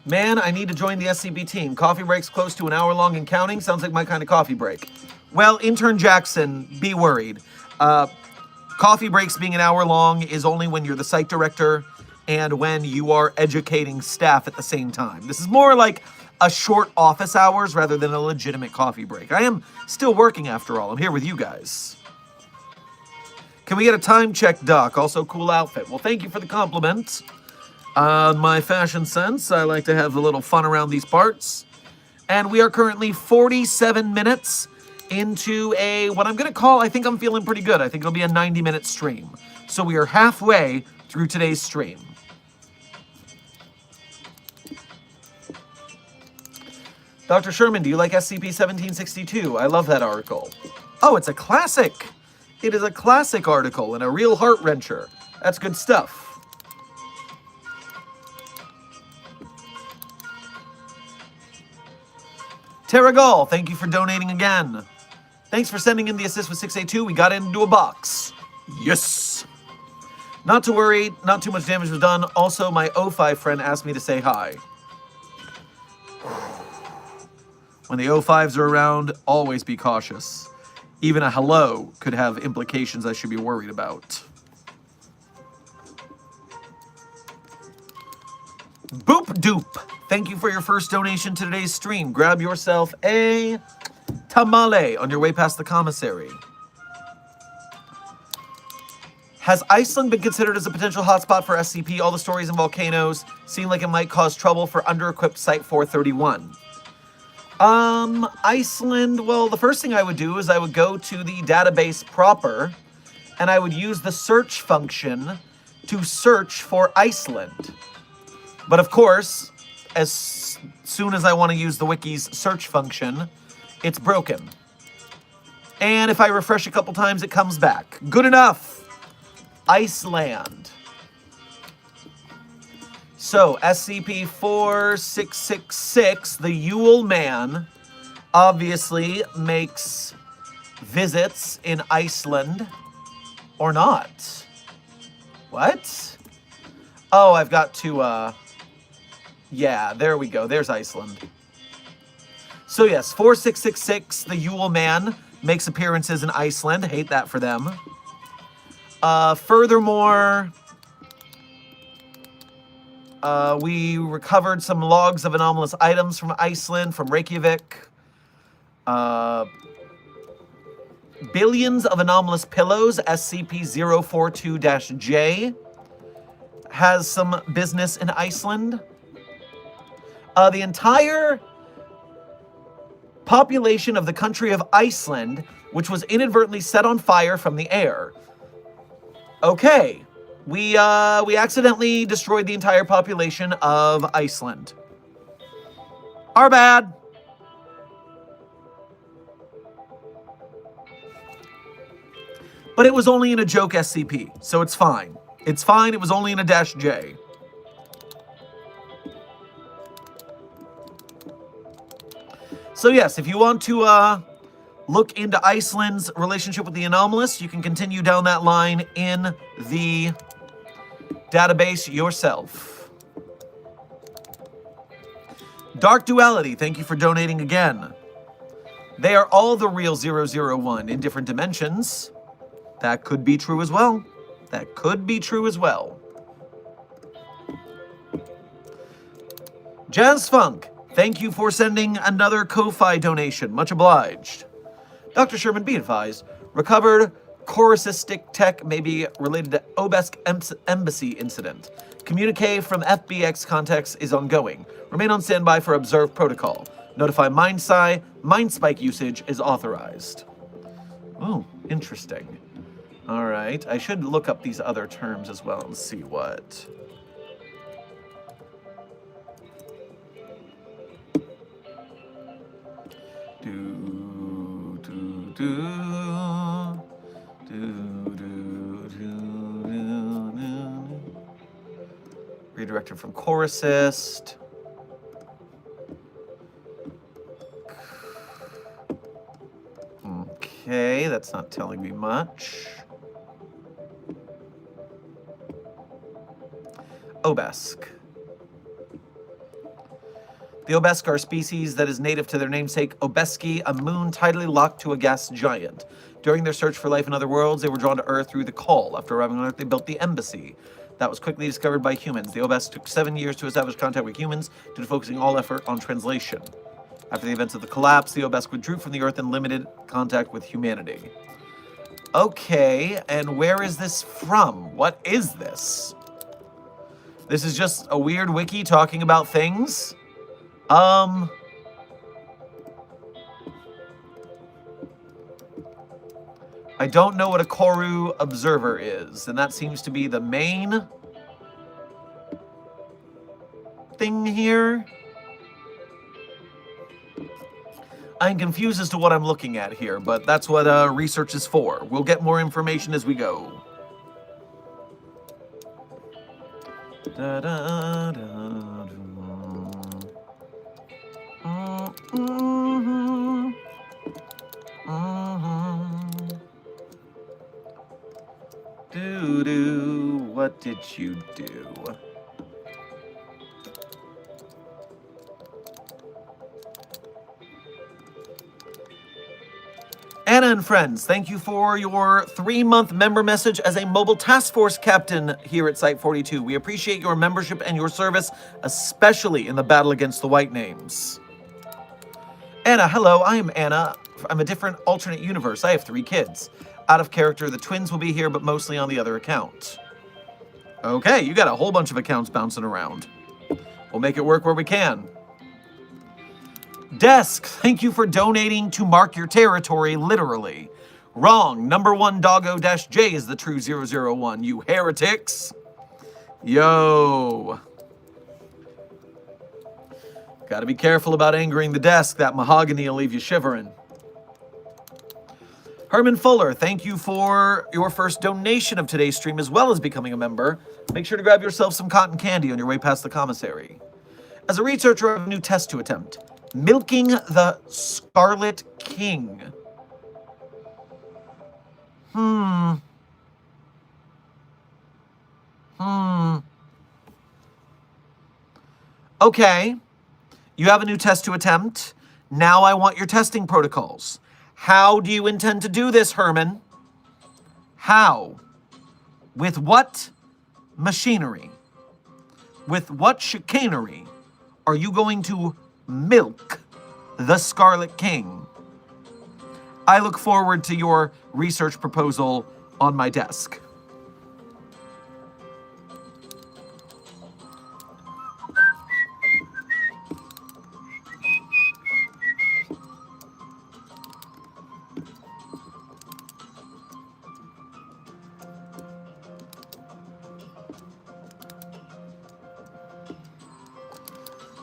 Man, I need to join the SCP team. Coffee break's close to an hour long and counting. Sounds like my kind of coffee break. Well, Intern Jackson, be worried. Coffee breaks being an hour long is only when you're the site director and when you are educating staff at the same time. This is more like a short office hours rather than a legitimate coffee break. I am still working after all. I'm here with you guys. Can we get a time check, Doc? Also, cool outfit. Well, thank you for the compliment. My fashion sense, I like to have a little fun around these parts. And we are currently 47 minutes into what I'm going to call, I think I'm feeling pretty good. I think it'll be a 90-minute stream. So we are halfway through today's stream. Dr. Sherman, do you like SCP-1762? I love that article. Oh, it's a classic. It is a classic article and a real heart-wrencher. That's good stuff. Terragal, thank you for donating again. Thanks for sending in the assist with 682. We got it into a box. Yes. Not to worry, not too much damage was done. Also, my O5 friend asked me to say hi. When the O5s are around, always be cautious. Even a hello could have implications I should be worried about. Boop Doop, thank you for your first donation to today's stream. Grab yourself a tamale on your way past the commissary. Has Iceland been considered as a potential hotspot for SCP? All the stories and volcanoes seem like it might cause trouble for under-equipped Site 431. Iceland, well, the first thing I would do is I would go to the database proper, and I would use the search function to search for Iceland. But of course, as soon as I want to use the Wiki's search function, it's broken. And if I refresh a couple times, it comes back. Good enough. Iceland. So, SCP-4666, the Yule Man, obviously makes visits in Iceland. Or not. What? Oh, I've got to, yeah, there we go. There's Iceland. So yes, 4666, the Yule Man, makes appearances in Iceland. Hate that for them. Furthermore, we recovered some logs of anomalous items from Iceland, from Reykjavik. Billions of anomalous pillows, SCP-042-J, has some business in Iceland. The entire population of the country of Iceland, which was inadvertently set on fire from the air. Okay, we accidentally destroyed the entire population of Iceland. Our bad. But it was only in a joke SCP, so it's fine. It's fine, it was only in a -J. So yes, if you want to look into Iceland's relationship with the Anomalous, you can continue down that line in the database yourself. Dark Duality, thank you for donating again. They are all the real 001 in different dimensions. That could be true as well. That could be true as well. Jazz Funk, thank you for sending another Ko-Fi donation. Much obliged. Dr. Sherman, be advised, recovered chorusistic tech may be related to Obesk Embassy incident. Communique from FBX context is ongoing. Remain on standby for observed protocol. Notify Mindspike usage is authorized. Oh, interesting. All right, I should look up these other terms as well and see what. Redirected from Chorusist. Okay, that's not telling me much. Obesk. The Obesk are a species that is native to their namesake Obeski, a moon tidally locked to a gas giant. During their search for life in other worlds, they were drawn to Earth through the call. After arriving on Earth, they built the embassy. That was quickly discovered by humans. The Obesk took 7 years to establish contact with humans due to focusing all effort on translation. After the events of the collapse, the Obesk withdrew from the Earth and limited contact with humanity. Okay, and where is this from? What is this? This is just a weird wiki talking about things? I don't know what a Koru observer is, and that seems to be the main thing here. I'm confused as to what I'm looking at here, but that's what research is for. We'll get more information as we go. Da, da, da, da. What did you do? Anna and friends, thank you for your 3-month member message as a mobile task force captain here at Site 42. We appreciate your membership and your service, especially in the battle against the White Names. Anna, hello, I am Anna. I'm a different alternate universe. I have 3 kids. Out of character, the twins will be here, but mostly on the other account. Okay, you got a whole bunch of accounts bouncing around. We'll make it work where we can. Desk, thank you for donating to mark your territory, literally. Wrong, number 1 doggo-j is the true 001, you heretics. Yo. Gotta be careful about angering the desk, that mahogany will leave you shivering. Herman Fuller, thank you for your first donation of today's stream as well as becoming a member. Make sure to grab yourself some cotton candy on your way past the commissary. As a researcher, I have a new test to attempt. Milking the Scarlet King. Okay. You have a new test to attempt. Now I want your testing protocols. How do you intend to do this, Herman? How? With what machinery? With what chicanery are you going to milk the Scarlet King? I look forward to your research proposal on my desk.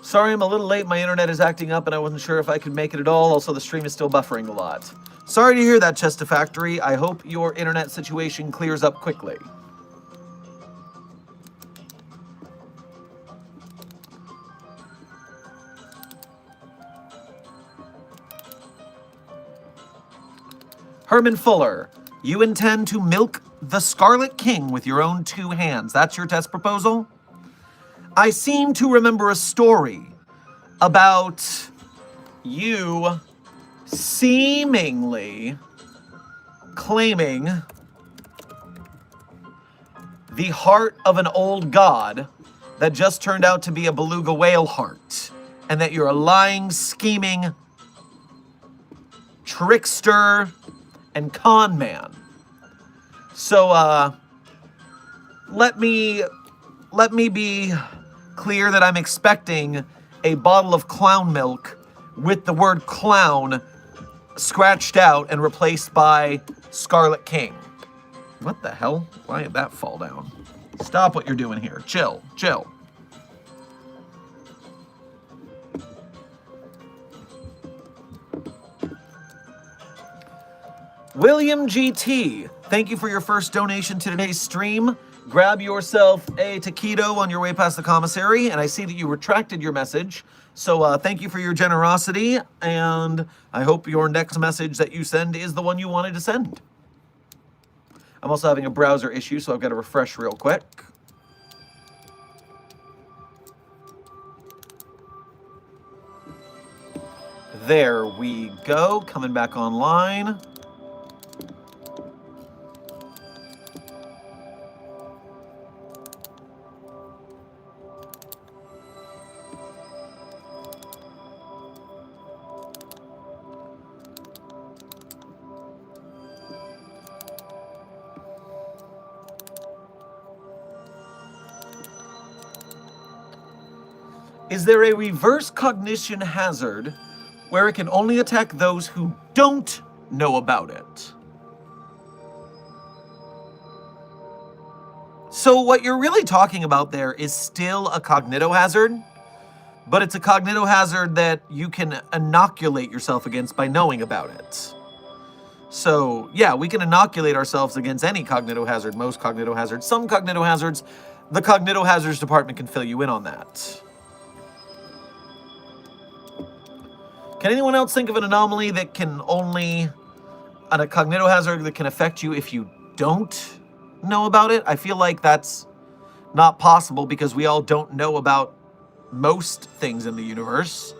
Sorry I'm a little late, my internet is acting up and I wasn't sure if I could make it at all. Also, the stream is still buffering a lot. Sorry to hear that, Chester Factory. I hope your internet situation clears up quickly. Herman Fuller, you intend to milk the Scarlet King with your own 2 hands. That's your test proposal? I seem to remember a story about you seemingly claiming the heart of an old god that just turned out to be a beluga whale heart, and that you're a lying, scheming trickster and con man. So, let me be clear that I'm expecting a bottle of clown milk with the word clown scratched out and replaced by Scarlet King. What the hell? Why did that fall down? Stop what you're doing here. Chill, chill. William GT, thank you for your first donation to today's stream. Grab yourself a taquito on your way past the commissary, and I see that you retracted your message. So thank you for your generosity, and I hope your next message that you send is the one you wanted to send. I'm also having a browser issue, so I've got to refresh real quick. There we go, coming back online. Is there a reverse cognition hazard where it can only attack those who don't know about it? So what you're really talking about there is still a cognitohazard, but it's a cognitohazard that you can inoculate yourself against by knowing about it. So yeah, we can inoculate ourselves against any cognitohazard, most cognitohazards, some cognitohazards. The cognitohazards department can fill you in on that. Can anyone else think of an anomaly that can only, a cognitohazard that can affect you if you don't know about it? I feel like that's not possible because we all don't know about most things in the universe.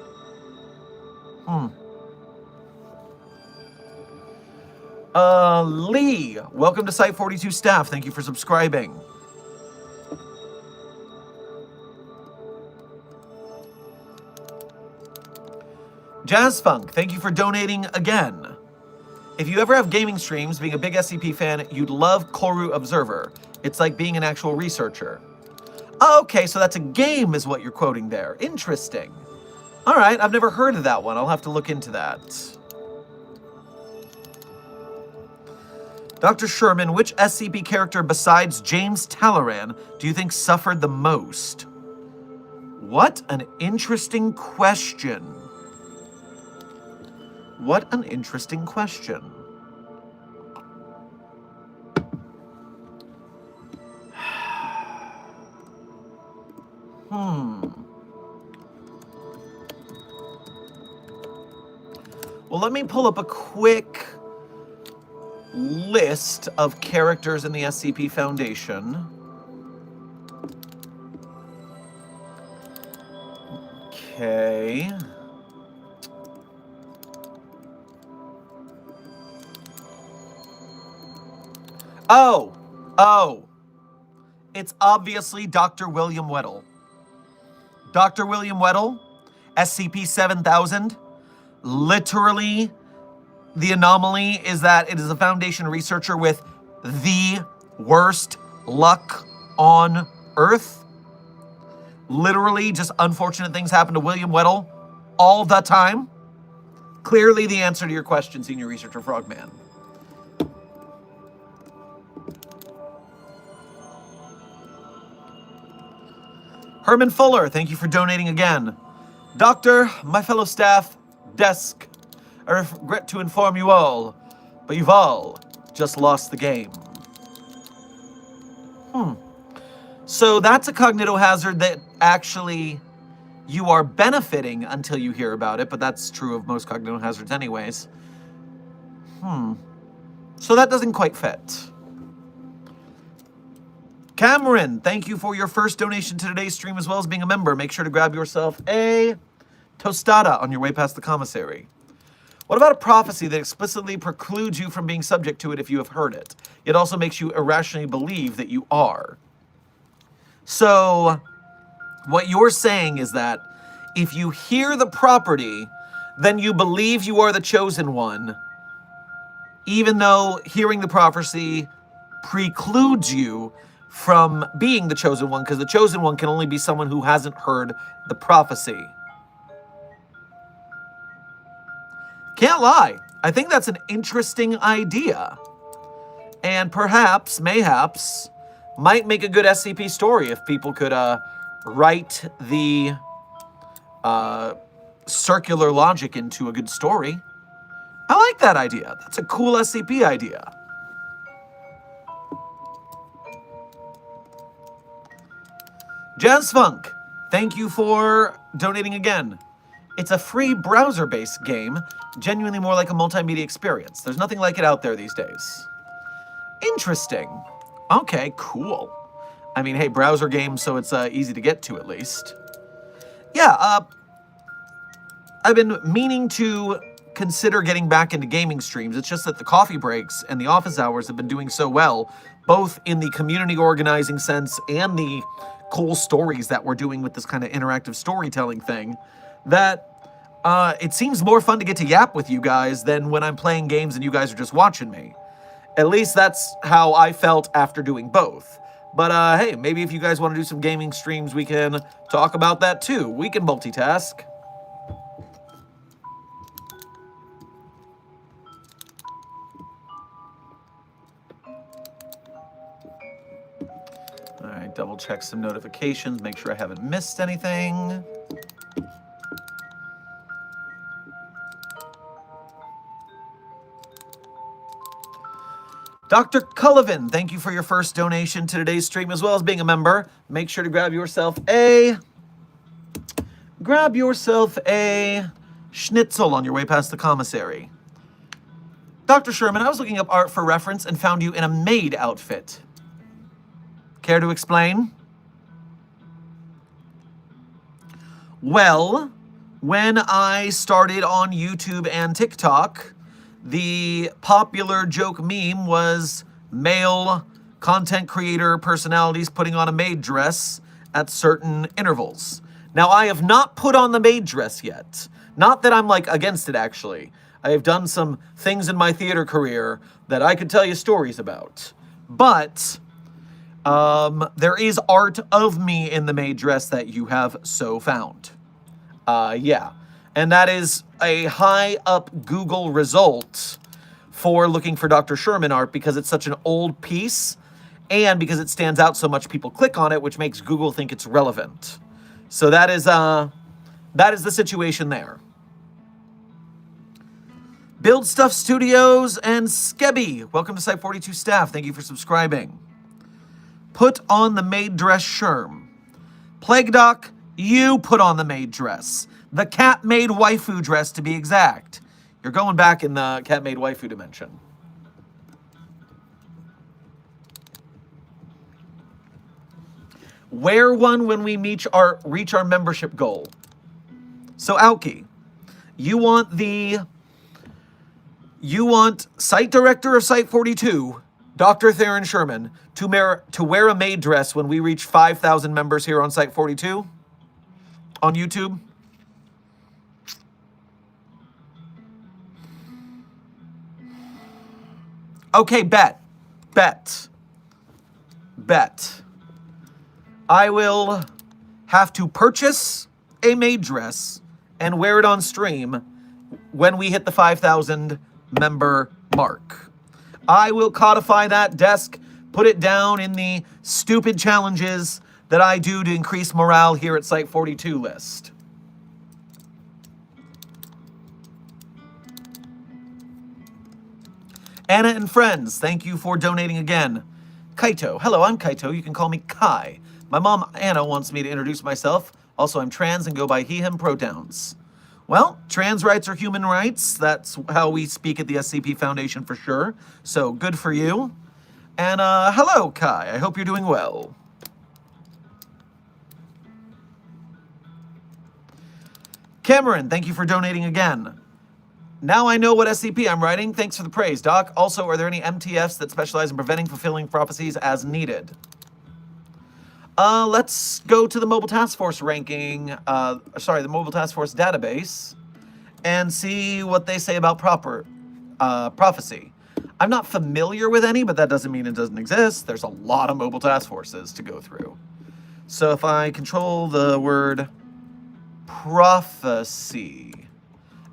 Lee, welcome to Site 42 staff. Thank you for subscribing. Jazz Funk, thank you for donating again. If you ever have gaming streams, being a big SCP fan, you'd love Koru Observer. It's like being an actual researcher. Okay, so that's a game is what you're quoting there. Interesting. All right, I've never heard of that one. I'll have to look into that. Dr. Sherman, which SCP character besides James Talleyrand do you think suffered the most? What an interesting question. What an interesting question. Well, let me pull up a quick list of characters in the SCP Foundation. Okay. Oh, it's obviously Dr. William Weddle. Dr. William Weddle, SCP-7000, literally the anomaly is that it is a Foundation researcher with the worst luck on Earth. Literally, just unfortunate things happen to William Weddle all the time. Clearly the answer to your question, Senior Researcher Frogman. Herman Fuller, thank you for donating again. Doctor, my fellow staff, desk, I regret to inform you all, but you've all just lost the game. So that's a cognitohazard that actually you are benefiting until you hear about it, but that's true of most cognitohazards anyways. So that doesn't quite fit. Cameron, thank you for your first donation to today's stream as well as being a member. Make sure to grab yourself a tostada on your way past the commissary. What about a prophecy that explicitly precludes you from being subject to it if you have heard it? It also makes you irrationally believe that you are. So, What you're saying is that if you hear the property, then you believe you are the chosen one, even though hearing the prophecy precludes you from being the chosen one, because the chosen one can only be someone who hasn't heard the prophecy. Can't lie. I think that's an interesting idea. And perhaps, mayhaps, might make a good SCP story if people could write the circular logic into a good story. I like that idea. That's a cool SCP idea. Jazz Funk, thank you for donating again. It's a free browser-based game, genuinely more like a multimedia experience. There's nothing like it out there these days. Interesting. Okay, cool. I mean, hey, browser games, so it's easy to get to at least. Yeah, I've been meaning to consider getting back into gaming streams. It's just that the coffee breaks and the office hours have been doing so well, both in the community organizing sense and the cool stories that we're doing with this kind of interactive storytelling thing, that it seems more fun to get to yap with you guys than when I'm playing games and you guys are just watching me. At least that's how I felt after doing both. But hey, maybe if you guys want to do some gaming streams, we can talk about that too. We can multitask. All right, double check some notifications, make sure I haven't missed anything. Dr. Cullivan, thank you for your first donation to today's stream, as well as being a member. Make sure to grab yourself a schnitzel on your way past the commissary. Dr. Sherman, I was looking up art for reference and found you in a maid outfit. Care to explain? Well, when I started on YouTube and TikTok, the popular joke meme was male content creator personalities putting on a maid dress at certain intervals. Now, I have not put on the maid dress yet. Not that I'm like against it, actually. I have done some things in my theater career that I could tell you stories about. But there is art of me in the maid dress that you have so found. Yeah. And that is a high up Google result for looking for Dr. Sherman art because it's such an old piece and because it stands out so much people click on it, which makes Google think it's relevant. So that is the situation there. Build Stuff Studios and Skebby, welcome to Site 42 staff. Thank you for subscribing. Put on the maid dress, Sherm. Plague Doc, you put on the maid dress. The cat-made waifu dress, to be exact. You're going back in the cat-made waifu dimension. Wear one when we reach our membership goal. So, Aoki, you want Site Director of Site 42, Dr. Theron Sherman, to wear a maid dress when we reach 5,000 members here on Site 42 on YouTube? Okay, bet. I will have to purchase a maid dress and wear it on stream when we hit the 5,000 member mark. I will codify that desk, put it down in the stupid challenges that I do to increase morale here at Site 42 list. Anna and friends, thank you for donating again. Kaito, hello, I'm Kaito. You can call me Kai. My mom, Anna, wants me to introduce myself. Also, I'm trans and go by he, him pronouns. Well, trans rights are human rights. That's how we speak at the SCP Foundation for sure. So, good for you. And, hello, Kai. I hope you're doing well. Cameron, thank you for donating again. Now I know what SCP I'm writing. Thanks for the praise, Doc. Also, are there any MTFs that specialize in preventing fulfilling prophecies as needed? Let's go to the Mobile Task Force ranking, the Mobile Task Force database, and see what they say about prophecy. I'm not familiar with any, but that doesn't mean it doesn't exist. There's a lot of Mobile Task Forces to go through. So if I control the word prophecy,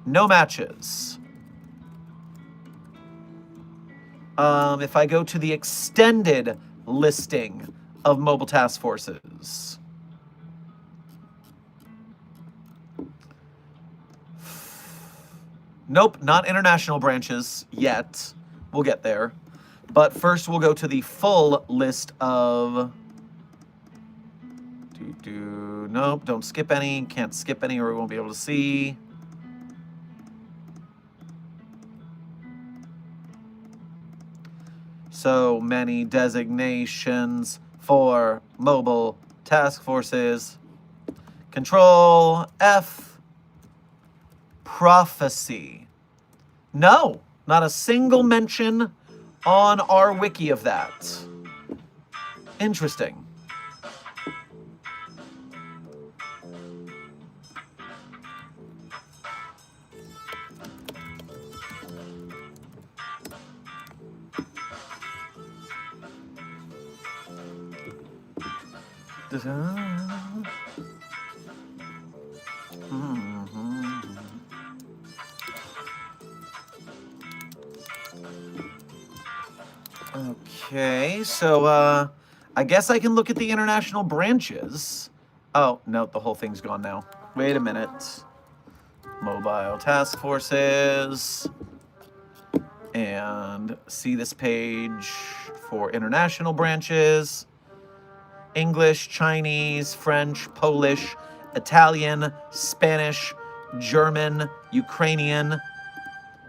no matches. If I go to the extended listing of Mobile Task Forces, nope, not international branches yet. We'll get there. But first we'll go to the full list of... Nope, don't skip any. Can't skip any or we won't be able to see. So many designations for mobile task forces. Control F. Prophecy. No, not a single mention on our wiki of that. Interesting. Okay, so I guess I can look at the international branches. Oh, no, the whole thing's gone now. Wait a minute. Mobile task forces. And see this page for international branches. English, Chinese, French, Polish, Italian, Spanish, German, Ukrainian,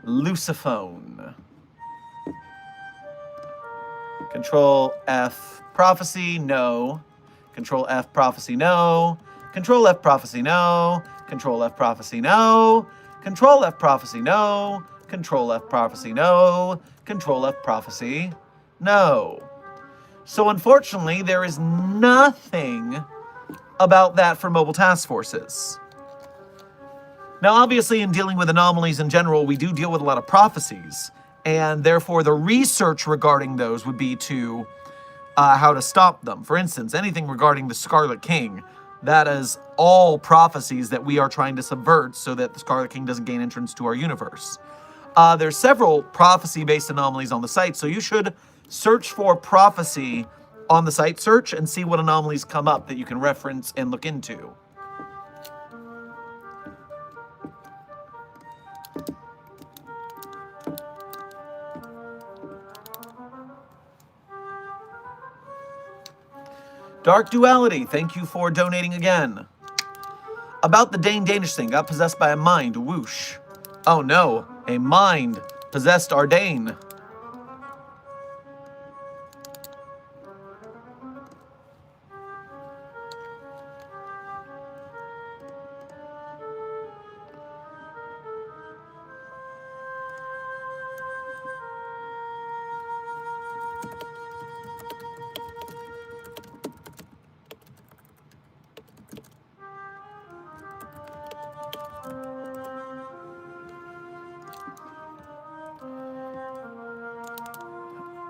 Lusophone. Control F, prophecy, no. Control F, prophecy, no. Control F, prophecy, no. Control F, prophecy, no. Control F, prophecy, no. Control F, prophecy, no. Control F, prophecy, no. So unfortunately, there is nothing about that for mobile task forces. Now, obviously, in dealing with anomalies in general, we do deal with a lot of prophecies, and therefore the research regarding those would be to how to stop them. For instance, anything regarding the Scarlet King, that is all prophecies that we are trying to subvert so that the Scarlet King doesn't gain entrance to our universe. There's several prophecy-based anomalies on the site, so you should search for prophecy on the site search and see what anomalies come up that you can reference and look into. Dark Duality, thank you for donating again. About the Danish thing, got possessed by a mind, whoosh. Oh no, a mind possessed our Dane.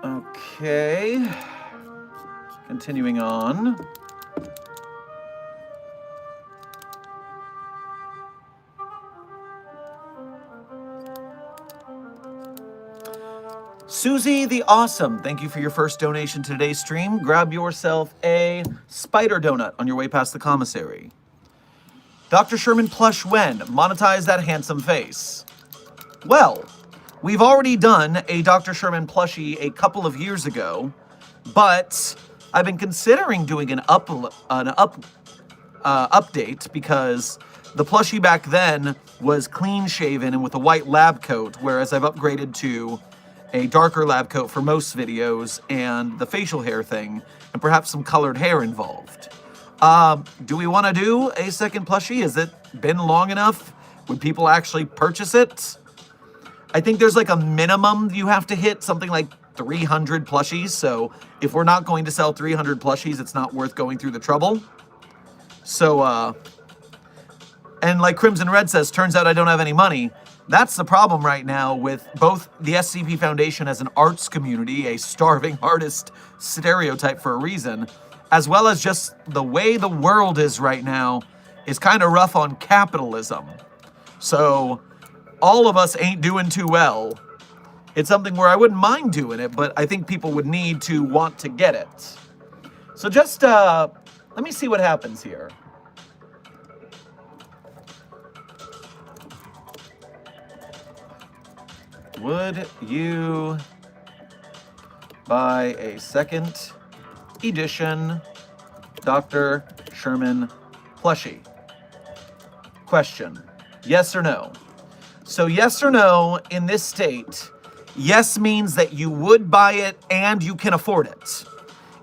Okay, continuing on. Susie the Awesome, thank you for your first donation to today's stream. Grab yourself a spider donut on your way past the commissary. Dr. Sherman plush when? Monetize that handsome face. Well, we've already done a Dr. Sherman plushie a couple of years ago, but I've been considering doing an update because the plushie back then was clean shaven and with a white lab coat, whereas I've upgraded to a darker lab coat for most videos and the facial hair thing, and perhaps some colored hair involved. Do we want to do a second plushie? Has it been long enough? Would people actually purchase it? I think there's like a minimum you have to hit, something like 300 plushies, so if we're not going to sell 300 plushies, it's not worth going through the trouble. So, and like Crimson Red says, turns out I don't have any money. That's the problem right now with both the SCP Foundation as an arts community, a starving artist stereotype for a reason, as well as just the way the world is right now is kind of rough on capitalism. So all of us ain't doing too well. It's something where I wouldn't mind doing it, but I think people would need to want to get it. So just, let me see what happens here. Would you buy a second edition Dr. Sherman plushie? Question. Yes or no? So yes or no in this state, yes means that you would buy it and you can afford it.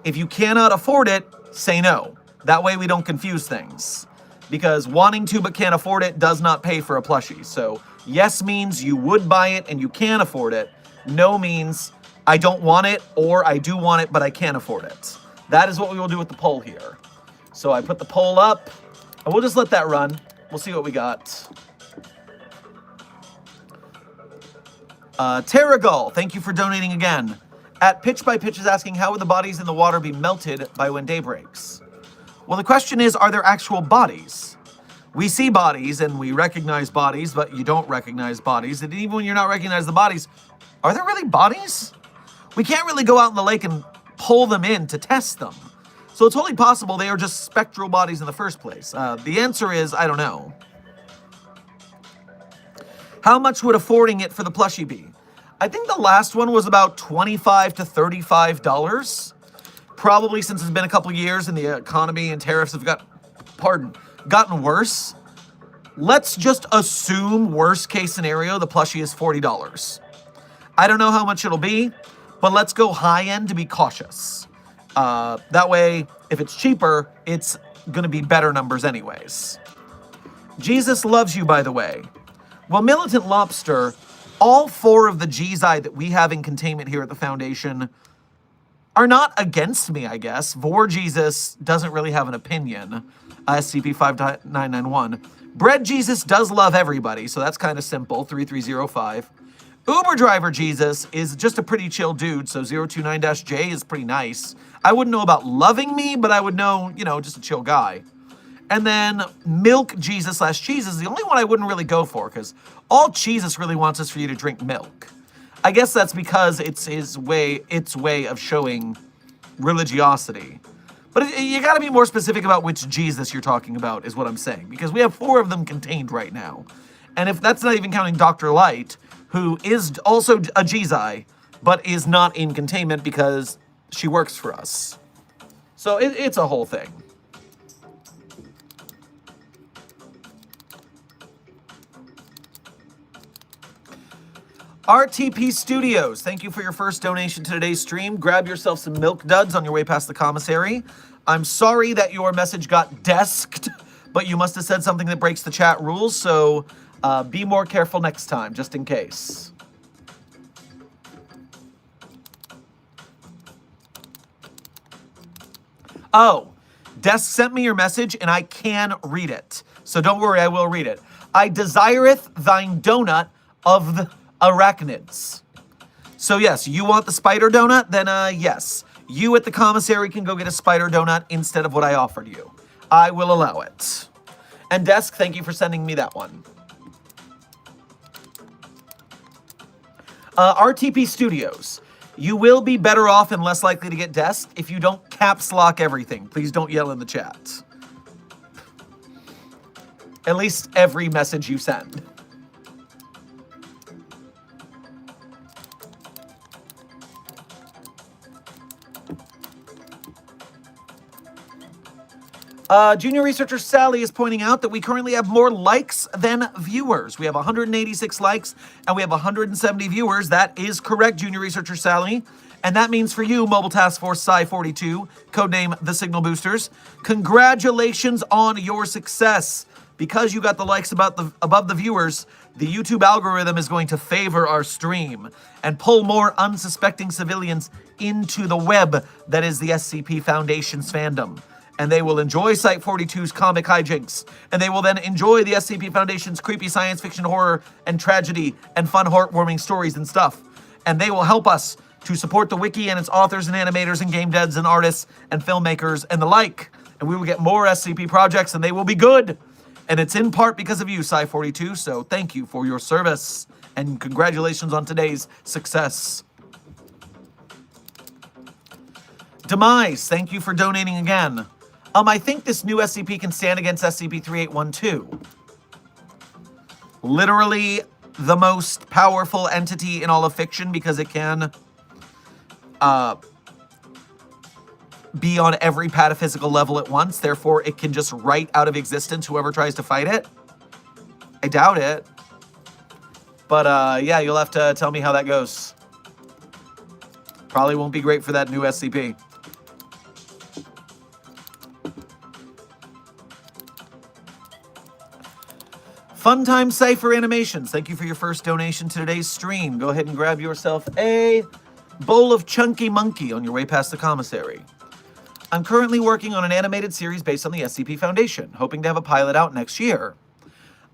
If you cannot afford it, say no. That way we don't confuse things. Because wanting to but can't afford it does not pay for a plushie. So yes means you would buy it and you can afford it. No means I don't want it or I do want it but I can't afford it. That is what we will do with the poll here. So I put the poll up and we'll just let that run. We'll see what we got. Terragull, thank you for donating again. At Pitch by Pitch is asking, how would the bodies in the water be melted by when day breaks? Well, the question is, are there actual bodies? We see bodies and we recognize bodies, but you don't recognize bodies. And even when you're not recognizing the bodies, are there really bodies? We can't really go out in the lake and pull them in to test them. So it's totally possible they are just spectral bodies in the first place. The answer is, I don't know. How much would affording it for the plushie be? I think the last one was about $25 to $35. Probably since it's been a couple years and the economy and tariffs have gotten worse. Let's just assume worst case scenario, the plushie is $40. I don't know how much it'll be, but let's go high end to be cautious. That way, if it's cheaper, it's gonna be better numbers anyways. Jesus loves you, by the way. Well, Militant Lobster, all 4 of the Gzi that we have in containment here at the Foundation are not against me, I guess. Vor Jesus doesn't really have an opinion. SCP-5991. Bread Jesus does love everybody, so that's kind of simple. 3305. Uber Driver Jesus is just a pretty chill dude, so 029-J is pretty nice. I wouldn't know about loving me, but I would know, just a chill guy. And then Milk Jesus / Cheese is the only one I wouldn't really go for, because all Jesus really wants is for you to drink milk. I guess that's because it's its way of showing religiosity. But you gotta be more specific about which Jesus you're talking about, is what I'm saying. Because we have 4 of them contained right now. And if that's not even counting Dr. Light, who is also a Gzi, but is not in containment because she works for us. So it's a whole thing. RTP Studios, thank you for your first donation to today's stream. Grab yourself some milk duds on your way past the commissary. I'm sorry that your message got desked, but you must have said something that breaks the chat rules, so be more careful next time, just in case. Oh, Desk sent me your message, and I can read it. So don't worry, I will read it. I desireth thine donut of the arachnids. So yes, you want the spider donut? Then yes. You at the commissary can go get a spider donut instead of what I offered you. I will allow it. And Desk, thank you for sending me that one. RTP Studios. You will be better off and less likely to get Desk if you don't caps lock everything. Please don't yell in the chat. At least every message you send. Junior researcher Sally is pointing out that we currently have more likes than viewers. We have 186 likes and we have 170 viewers. That is correct, Junior researcher Sally. And that means for you, Mobile Task Force Psi-42, codename The Signal Boosters, congratulations on your success. because you got the likes above the viewers, the YouTube algorithm is going to favor our stream and pull more unsuspecting civilians into the web that is the SCP Foundation's fandom. And they will enjoy Site 42's comic hijinks, and they will then enjoy the SCP Foundation's creepy science fiction horror and tragedy and fun heartwarming stories and stuff. And they will help us to support the wiki and its authors and animators and game devs and artists and filmmakers and the like. And we will get more SCP projects, and they will be good. And it's in part because of you, Site 42, so thank you for your service. And congratulations on today's success. Demise, thank you for donating again. I think this new SCP can stand against SCP-3812. Literally the most powerful entity in all of fiction because it can be on every pataphysical level at once. Therefore, it can just write out of existence whoever tries to fight it. I doubt it. But yeah, you'll have to tell me how that goes. Probably won't be great for that new SCP. Funtime Cypher Animations, thank you for your first donation to today's stream. Go ahead and grab yourself a bowl of Chunky Monkey on your way past the commissary. I'm currently working on an animated series based on the SCP Foundation, hoping to have a pilot out next year.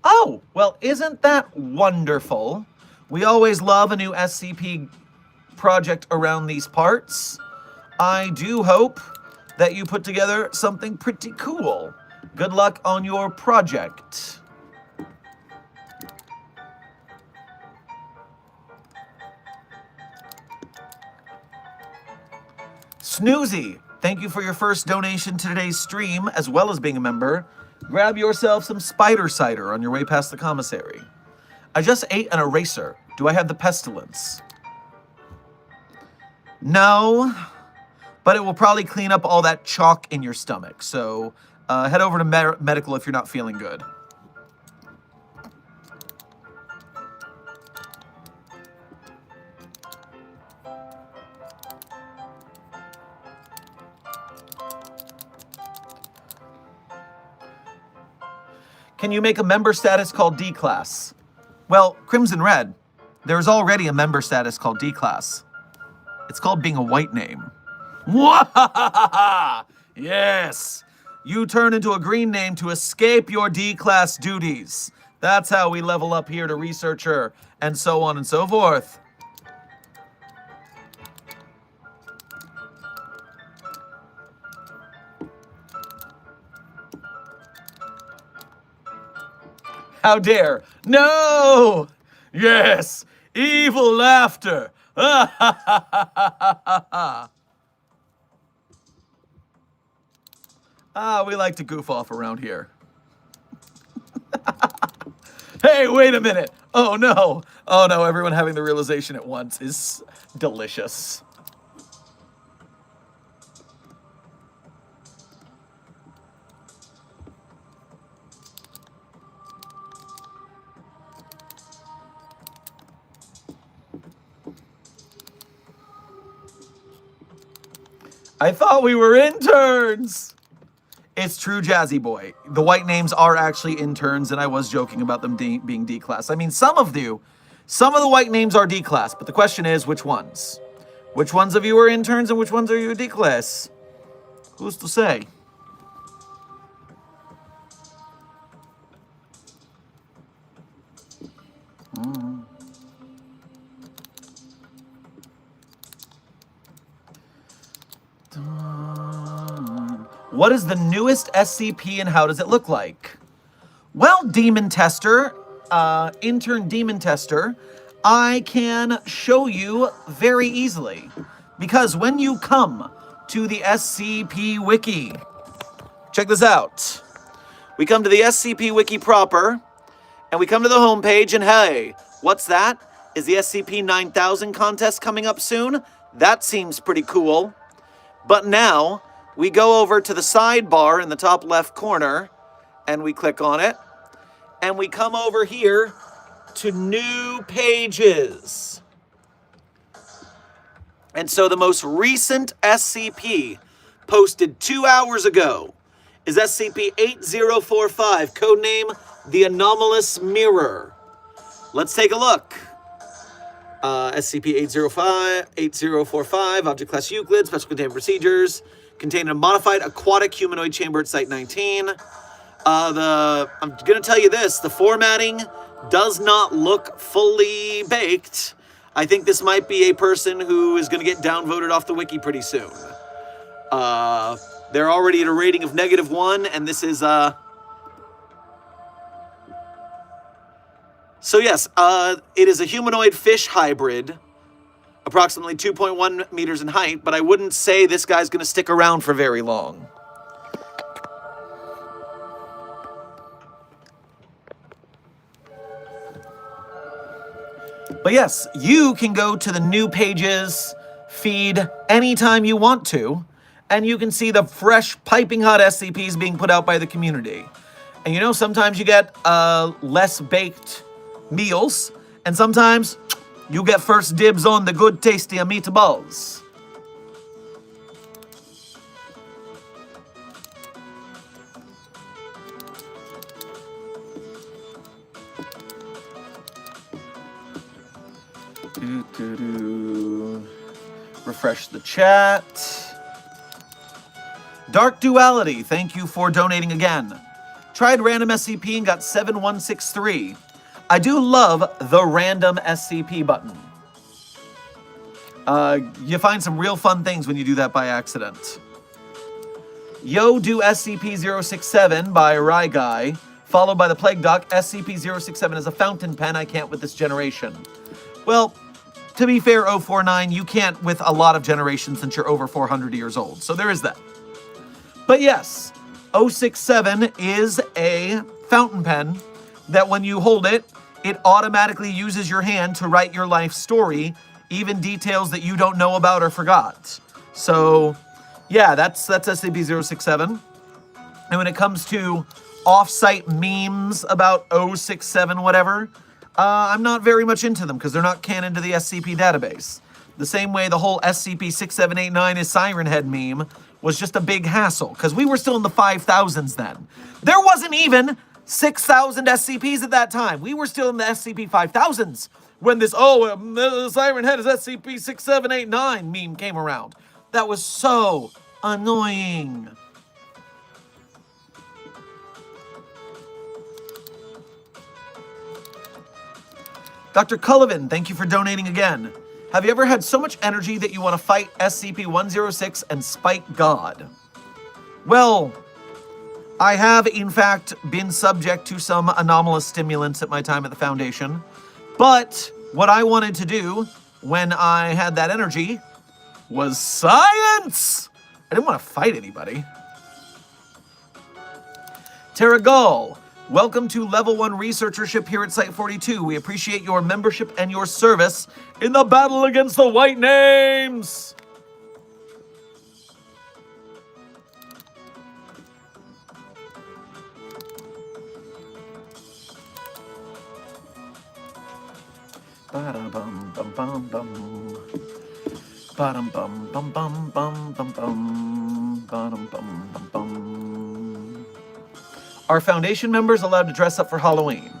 Oh, well, isn't that wonderful? We always love a new SCP project around these parts. I do hope that you put together something pretty cool. Good luck on your project. Snoozy, thank you for your first donation to today's stream, as well as being a member. Grab yourself some spider cider on your way past the commissary. I just ate an eraser. Do I have the pestilence? No, but it will probably clean up all that chalk in your stomach. So head over to medical if you're not feeling good. Can you make a member status called D-Class? Well, Crimson Red, there's already a member status called D-Class. It's called being a white name. Mwahahaha! Yes! You turn into a green name to escape your D-Class duties. That's how we level up here to researcher, and so on and so forth. How dare? No! Yes! Evil laughter! Ah, we like to goof off around here. Hey, wait a minute! Oh no! Oh no, everyone having the realization at once is delicious. I thought we were interns! It's true, Jazzy Boy. The white names are actually interns, and I was joking about them being D-Class. I mean, some of the white names are D-Class, but the question is, which ones? Which ones of you are interns, and which ones are you D-Class? Who's to say? What is the newest SCP and how does it look like? Well, Demon Tester, intern Demon Tester, I can show you very easily. Because when you come to the SCP Wiki, check this out. We come to the SCP Wiki proper, and we come to the homepage, and hey, what's that? Is the SCP-9000 contest coming up soon? That seems pretty cool. But now, we go over to the sidebar in the top left corner, and we click on it, and we come over here to New Pages. And so the most recent SCP posted 2 hours ago is SCP-8045, codename the Anomalous Mirror. Let's take a look. SCP-8045, Object Class Euclid, Special Containment Procedures, containing a modified aquatic humanoid chamber at Site 19. I'm going to tell you this, the formatting does not look fully baked. I think this might be a person who is going to get downvoted off the wiki pretty soon. They're already at a rating of -1, and this is, So yes, it is a humanoid fish hybrid, approximately 2.1 meters in height, but I wouldn't say this guy's going to stick around for very long. But yes, you can go to the new pages feed anytime you want to, and you can see the fresh, piping hot SCPs being put out by the community. And you know, sometimes you get less baked meals, and sometimes you get first dibs on the good tasty meatballs. Refresh the chat. Dark Duality, thank you for donating again. Tried random SCP and got 7163. I do love the random SCP button. You find some real fun things when you do that by accident. Yo do SCP-067 by Rye Guy, followed by the Plague Doc. SCP-067 is a fountain pen I can't with this generation. Well, to be fair, 049, you can't with a lot of generations since you're over 400 years old. So there is that. But yes, 067 is a fountain pen that when you hold it, it automatically uses your hand to write your life story, even details that you don't know about or forgot. So, yeah, that's SCP-067. And when it comes to off-site memes about 067 whatever, I'm not very much into them because they're not canon to the SCP database. The same way the whole SCP-6789 is Siren Head meme was just a big hassle because we were still in the 5000s then. There wasn't even 6,000 SCPs at that time. We were still in the SCP-5000s when this, Siren Head is SCP-6789 meme came around. That was so annoying. Dr. Cullivan, thank you for donating again. Have you ever had so much energy that you want to fight SCP-106 and spike God? Well, I have, in fact, been subject to some anomalous stimulants at my time at the Foundation. But what I wanted to do when I had that energy was science! I didn't want to fight anybody. Terragal, welcome to Level 1 Researchership here at Site-42. We appreciate your membership and your service in the battle against the White Names! Ba-dum-bum-bum-bum-bum. Ba-dum-bum-bum-bum-bum-bum-bum. Ba-dum-bum-bum-bum. Are Foundation members allowed to dress up for Halloween?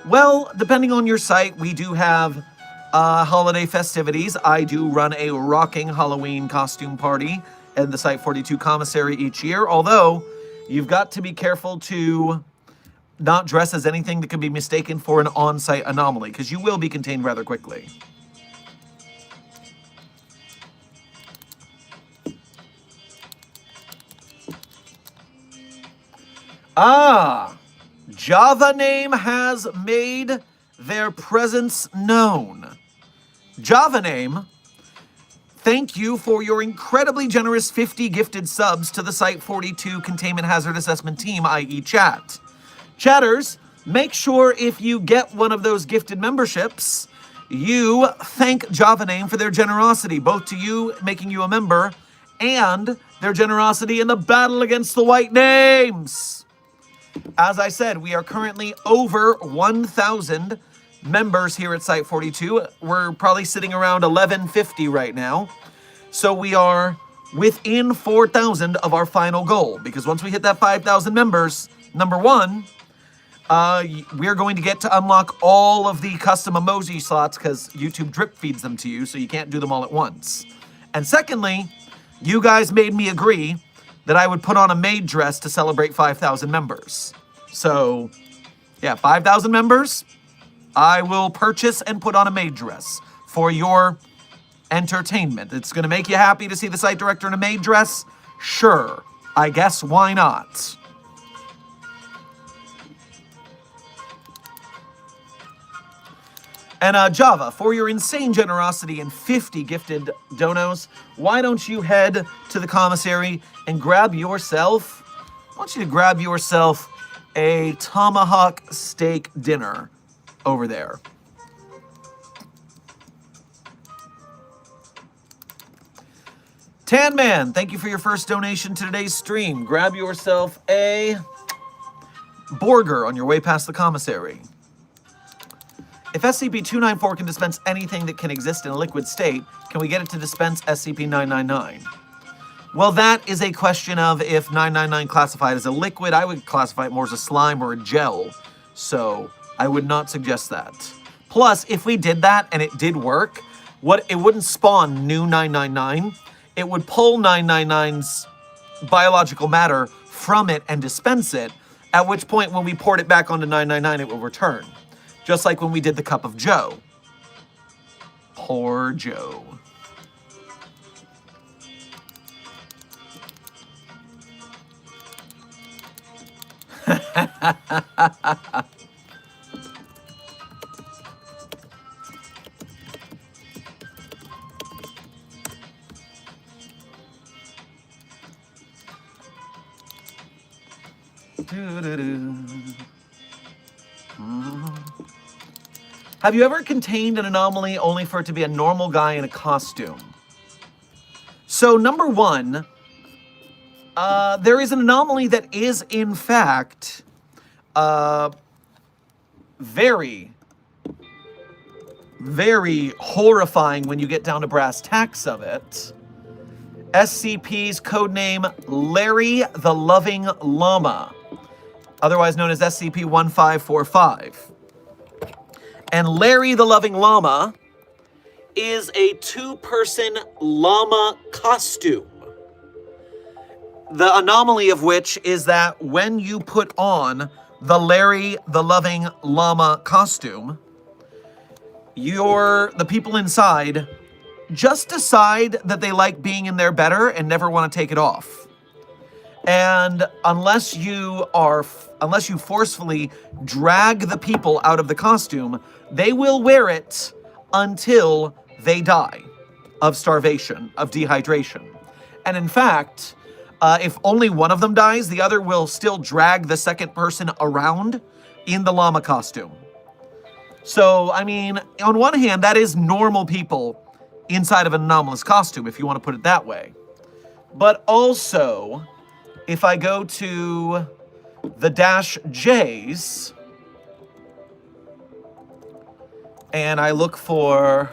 Well, depending on your site, we do have holiday festivities. I do run a rocking Halloween costume party in the Site-42 commissary each year, although you've got to be careful to not dress as anything that could be mistaken for an on-site anomaly, because you will be contained rather quickly. Java Name has made their presence known. Java Name, thank you for your incredibly generous 50 gifted subs to the Site-42 Containment Hazard Assessment Team, i.e. chat. Chatters, make sure if you get one of those gifted memberships, you thank Java Name for their generosity, both to you making you a member and their generosity in the battle against the White Names. As I said, we are currently over 1,000 members here at Site-42. We're probably sitting around 1150 right now. So we are within 4,000 of our final goal. Because once we hit that 5,000 members, number one, we're going to get to unlock all of the custom emoji slots because YouTube drip feeds them to you, so you can't do them all at once. And secondly, you guys made me agree that I would put on a maid dress to celebrate 5,000 members. So, yeah, 5,000 members, I will purchase and put on a maid dress for your entertainment. It's going to make you happy to see the site director in a maid dress? Sure. I guess why not? And Java, for your insane generosity and 50 gifted donos, why don't you head to the commissary and grab yourself, I want you to grab yourself a tomahawk steak dinner over there. Tan Man, thank you for your first donation to today's stream. Grab yourself a burger on your way past the commissary. If SCP-294 can dispense anything that can exist in a liquid state, can we get it to dispense SCP-999? Well, that is a question of if 999 classified as a liquid. I would classify it more as a slime or a gel, so I would not suggest that. Plus, if we did that and it did work, it wouldn't spawn new 999. It would pull 999's biological matter from it and dispense it, at which point when we poured it back onto 999, it will return. Just like when we did the Cup of Joe. Poor Joe. Have you ever contained an anomaly only for it to be a normal guy in a costume? So, number one, there is an anomaly that is, in fact, very, very horrifying when you get down to brass tacks of it. SCP's codename Larry the Loving Llama, otherwise known as SCP-1545. And Larry the Loving Llama is a two-person llama costume. The anomaly of which is that when you put on the Larry the Loving Llama costume, the people inside just decide that they like being in there better and never want to take it off. And unless you forcefully drag the people out of the costume, they will wear it until they die of starvation, of dehydration. And in fact, if only one of them dies, the other will still drag the second person around in the llama costume. So, I mean, on one hand, that is normal people inside of an anomalous costume, if you want to put it that way. But also, if I go to the -J's and I look for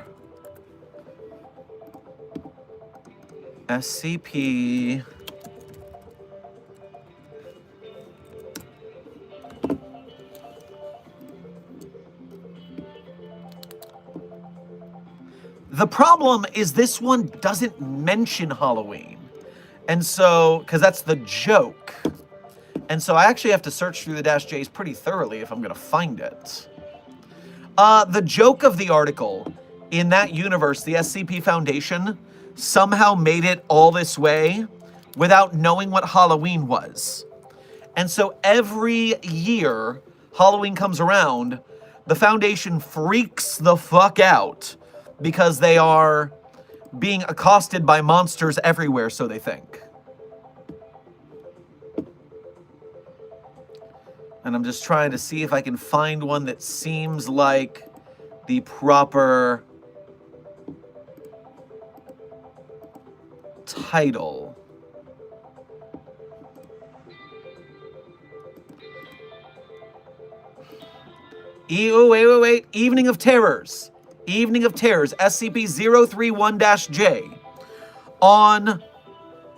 SCP the problem is this one doesn't mention Halloween. And so, because that's the joke. And so I actually have to search through the -J's pretty thoroughly if I'm going to find it. The joke of the article, in that universe, the SCP Foundation somehow made it all this way without knowing what Halloween was. And so every year Halloween comes around, the Foundation freaks the fuck out because they are being accosted by monsters everywhere, so they think. And I'm just trying to see if I can find one that seems like the proper title. Wait. Evening of Terrors. Evening of Terrors, SCP-031-J. On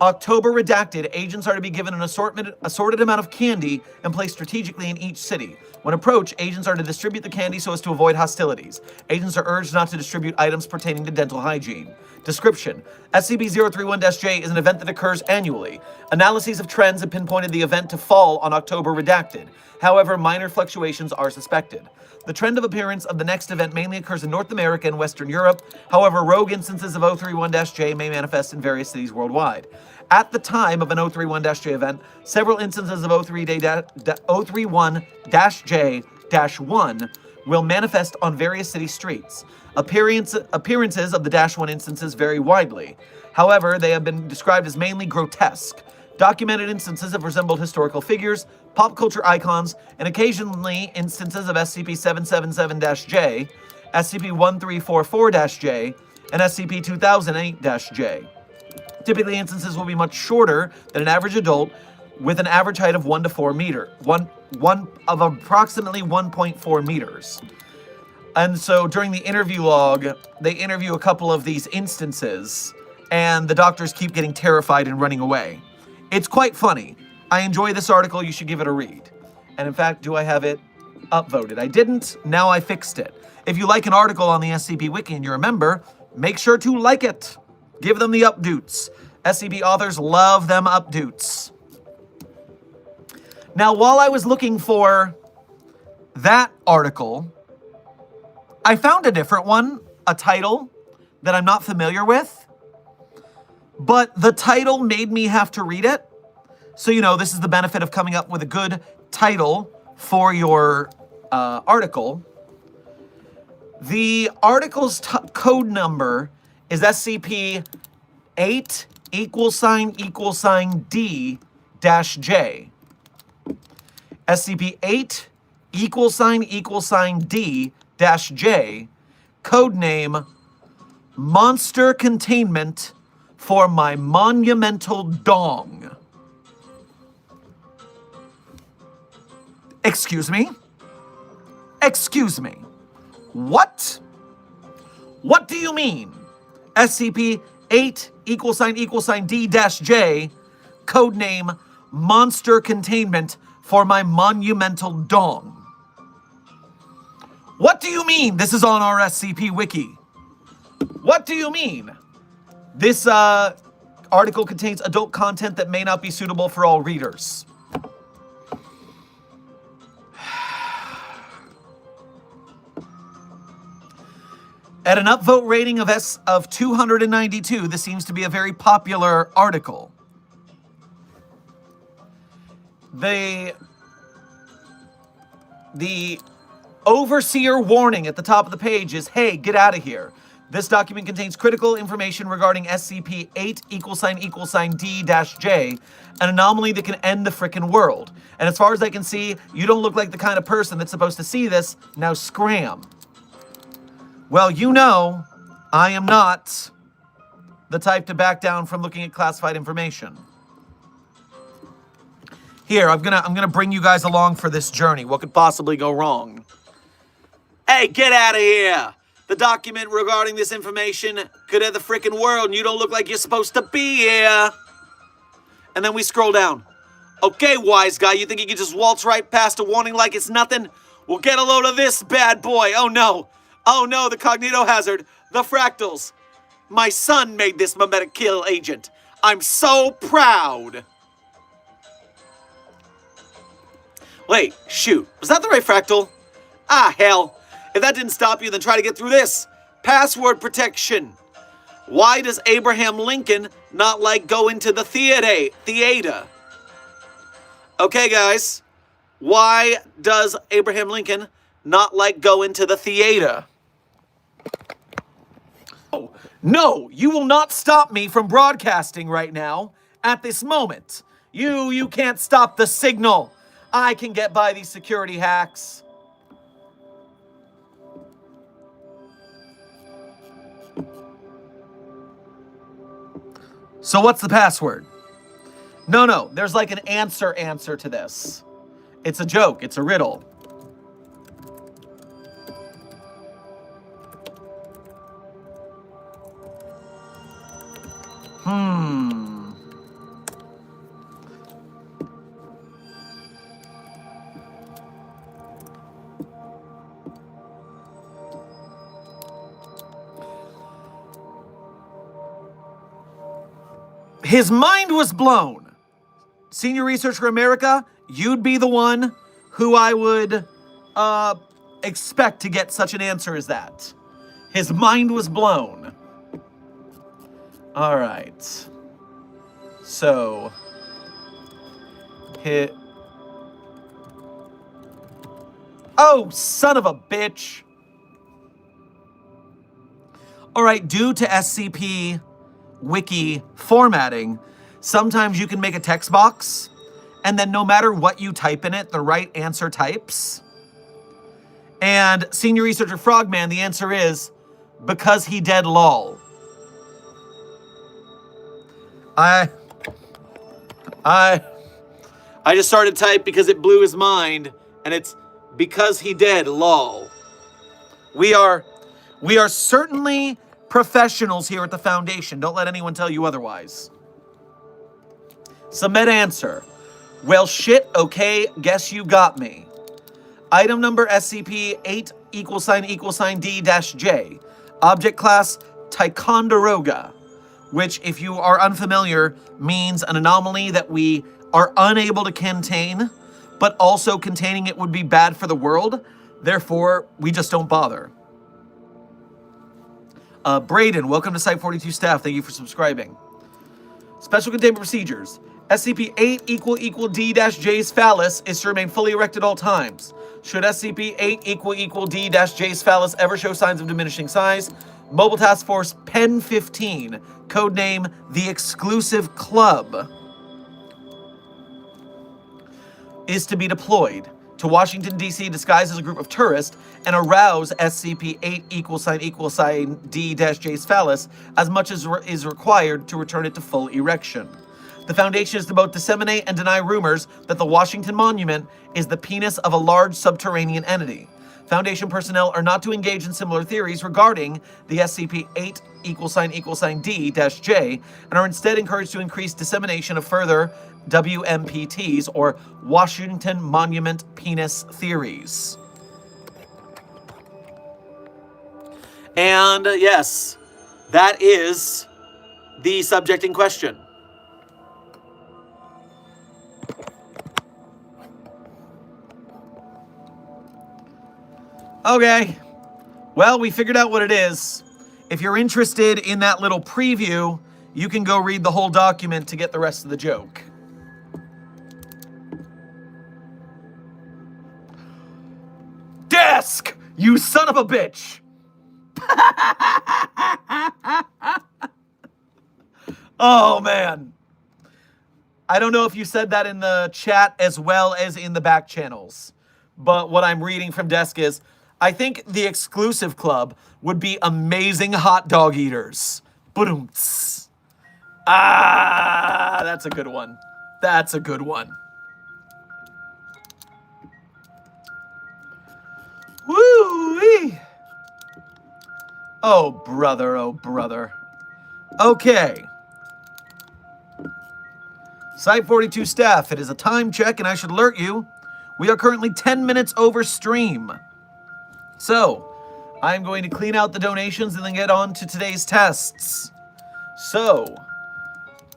October redacted, agents are to be given an assorted amount of candy and placed strategically in each city. When approached, agents are to distribute the candy so as to avoid hostilities. Agents are urged not to distribute items pertaining to dental hygiene. Description: SCP-031-J is an event that occurs annually. Analyses of trends have pinpointed the event to fall on October redacted. However, minor fluctuations are suspected. The trend of appearance of the next event mainly occurs in North America and Western Europe. However, rogue instances of 031-J may manifest in various cities worldwide. At the time of an 031-J event, several instances of 031-J-1 will manifest on various city streets. Appearances of the -1 instances vary widely. However, they have been described as mainly grotesque. Documented instances have resembled historical figures, pop culture icons, and occasionally instances of SCP-777-J, SCP-1344-J, and SCP-2008-J. Typically, instances will be much shorter than an average adult, with an average height of 1 to 4 meters, of approximately 1.4 meters. And so during the interview log, they interview a couple of these instances, and the doctors keep getting terrified and running away. It's quite funny. I enjoy this article. You should give it a read. And in fact, do I have it upvoted? I didn't. Now I fixed it. If you like an article on the SCP Wiki and you're a member, make sure to like it. Give them the updoots. SCP authors love them updoots. Now, while I was looking for that article, I found a different one, a title that I'm not familiar with. But the title made me have to read it. So, this is the benefit of coming up with a good title for your article. The article's code number is SCP-8 SCP-8 D-J, codename Monster Containment for my monumental dong. Excuse me? Excuse me. What? What do you mean? SCP-8 D-J, codename Monster Containment for my monumental dong. What do you mean this is on our SCP Wiki? What do you mean? This article contains adult content that may not be suitable for all readers. At an upvote rating of 292, this seems to be a very popular article. The overseer warning at the top of the page is, hey, get out of here. This document contains critical information regarding SCP-8 D-J, an anomaly that can end the frickin' world. And as far as I can see, you don't look like the kind of person that's supposed to see this. Now scram. Well, I am not the type to back down from looking at classified information. Here, I'm gonna bring you guys along for this journey. What could possibly go wrong? Hey, get out of here! The document regarding this information could end the frickin' world, and you don't look like you're supposed to be here. And then we scroll down. Okay, wise guy, you think you can just waltz right past a warning like it's nothing? Well, get a load of this bad boy. Oh no, the cognitohazard, the fractals. My son made this memetic kill agent. I'm so proud. Wait, shoot, was that the right fractal? Ah, hell. If that didn't stop you, then try to get through this. Password protection. Why does Abraham Lincoln not like going to the theater? Okay, guys. Why does Abraham Lincoln not like going to the theater? Oh, no, you will not stop me from broadcasting right now, at this moment. You can't stop the signal. I can get by these security hacks. So what's the password? No, there's like an answer to this. It's a joke, it's a riddle. His mind was blown. Senior Researcher America, you'd be the one who I would expect to get such an answer as that. His mind was blown. All right. So, oh, son of a bitch. All right, due to SCP Wiki formatting, sometimes you can make a text box, and then no matter what you type in it, the right answer types. And Senior Researcher Frogman, the answer is, because he dead lol. I just started to type because it blew his mind, and it's because he dead lol. We are certainly professionals here at the Foundation. Don't let anyone tell you otherwise. Submit answer. Well, shit, okay, guess you got me. Item number SCP-8 =D-J. Object class Ticonderoga, which, if you are unfamiliar, means an anomaly that we are unable to contain, but also containing it would be bad for the world. Therefore, we just don't bother. Braden, welcome to Site-42 staff. Thank you for subscribing. Special containment procedures. SCP-8 =D-J's phallus is to remain fully erect at all times. Should SCP-8 =D-J's phallus ever show signs of diminishing size, Mobile Task Force Pen 15, codename The Exclusive Club, is to be deployed to Washington, D.C. disguised as a group of tourists and arouse SCP-8 =D-J's phallus as much as is required to return it to full erection. The Foundation is to both disseminate and deny rumors that the Washington Monument is the penis of a large subterranean entity. Foundation personnel are not to engage in similar theories regarding the SCP-8 =D-J and are instead encouraged to increase dissemination of further WMPTs, or Washington Monument Penis theories. And yes, that is the subject in question. Okay, well, we figured out what it is. If you're interested in that little preview, you can go read the whole document to get the rest of the joke. Desk! You son of a bitch! Oh, man. I don't know if you said that in the chat as well as in the back channels, but what I'm reading from Desk is, I think the Exclusive Club would be amazing hot dog eaters. Ba-doom-ts. Ah, that's a good one. That's a good one. Woo-wee. Oh, brother, oh, brother. Okay. Site-42 staff, it is a time check, and I should alert you, we are currently 10 minutes over stream. So, I'm going to clean out the donations and then get on to today's tests. So,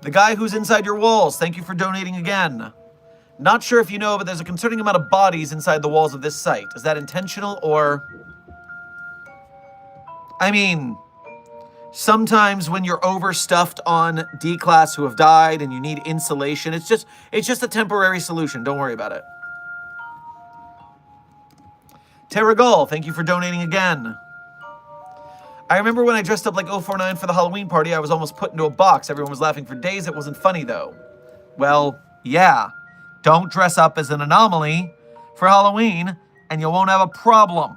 the guy who's inside your walls, thank you for donating again. Not sure if you know, but there's a concerning amount of bodies inside the walls of this site. Is that intentional or... I mean, sometimes when you're overstuffed on D-Class who have died and you need insulation, it's just a temporary solution. Don't worry about it. Terragal, thank you for donating again. I remember when I dressed up like 049 for the Halloween party, I was almost put into a box. Everyone was laughing for days. It wasn't funny, though. Well, yeah. Don't dress up as an anomaly for Halloween, and you won't have a problem.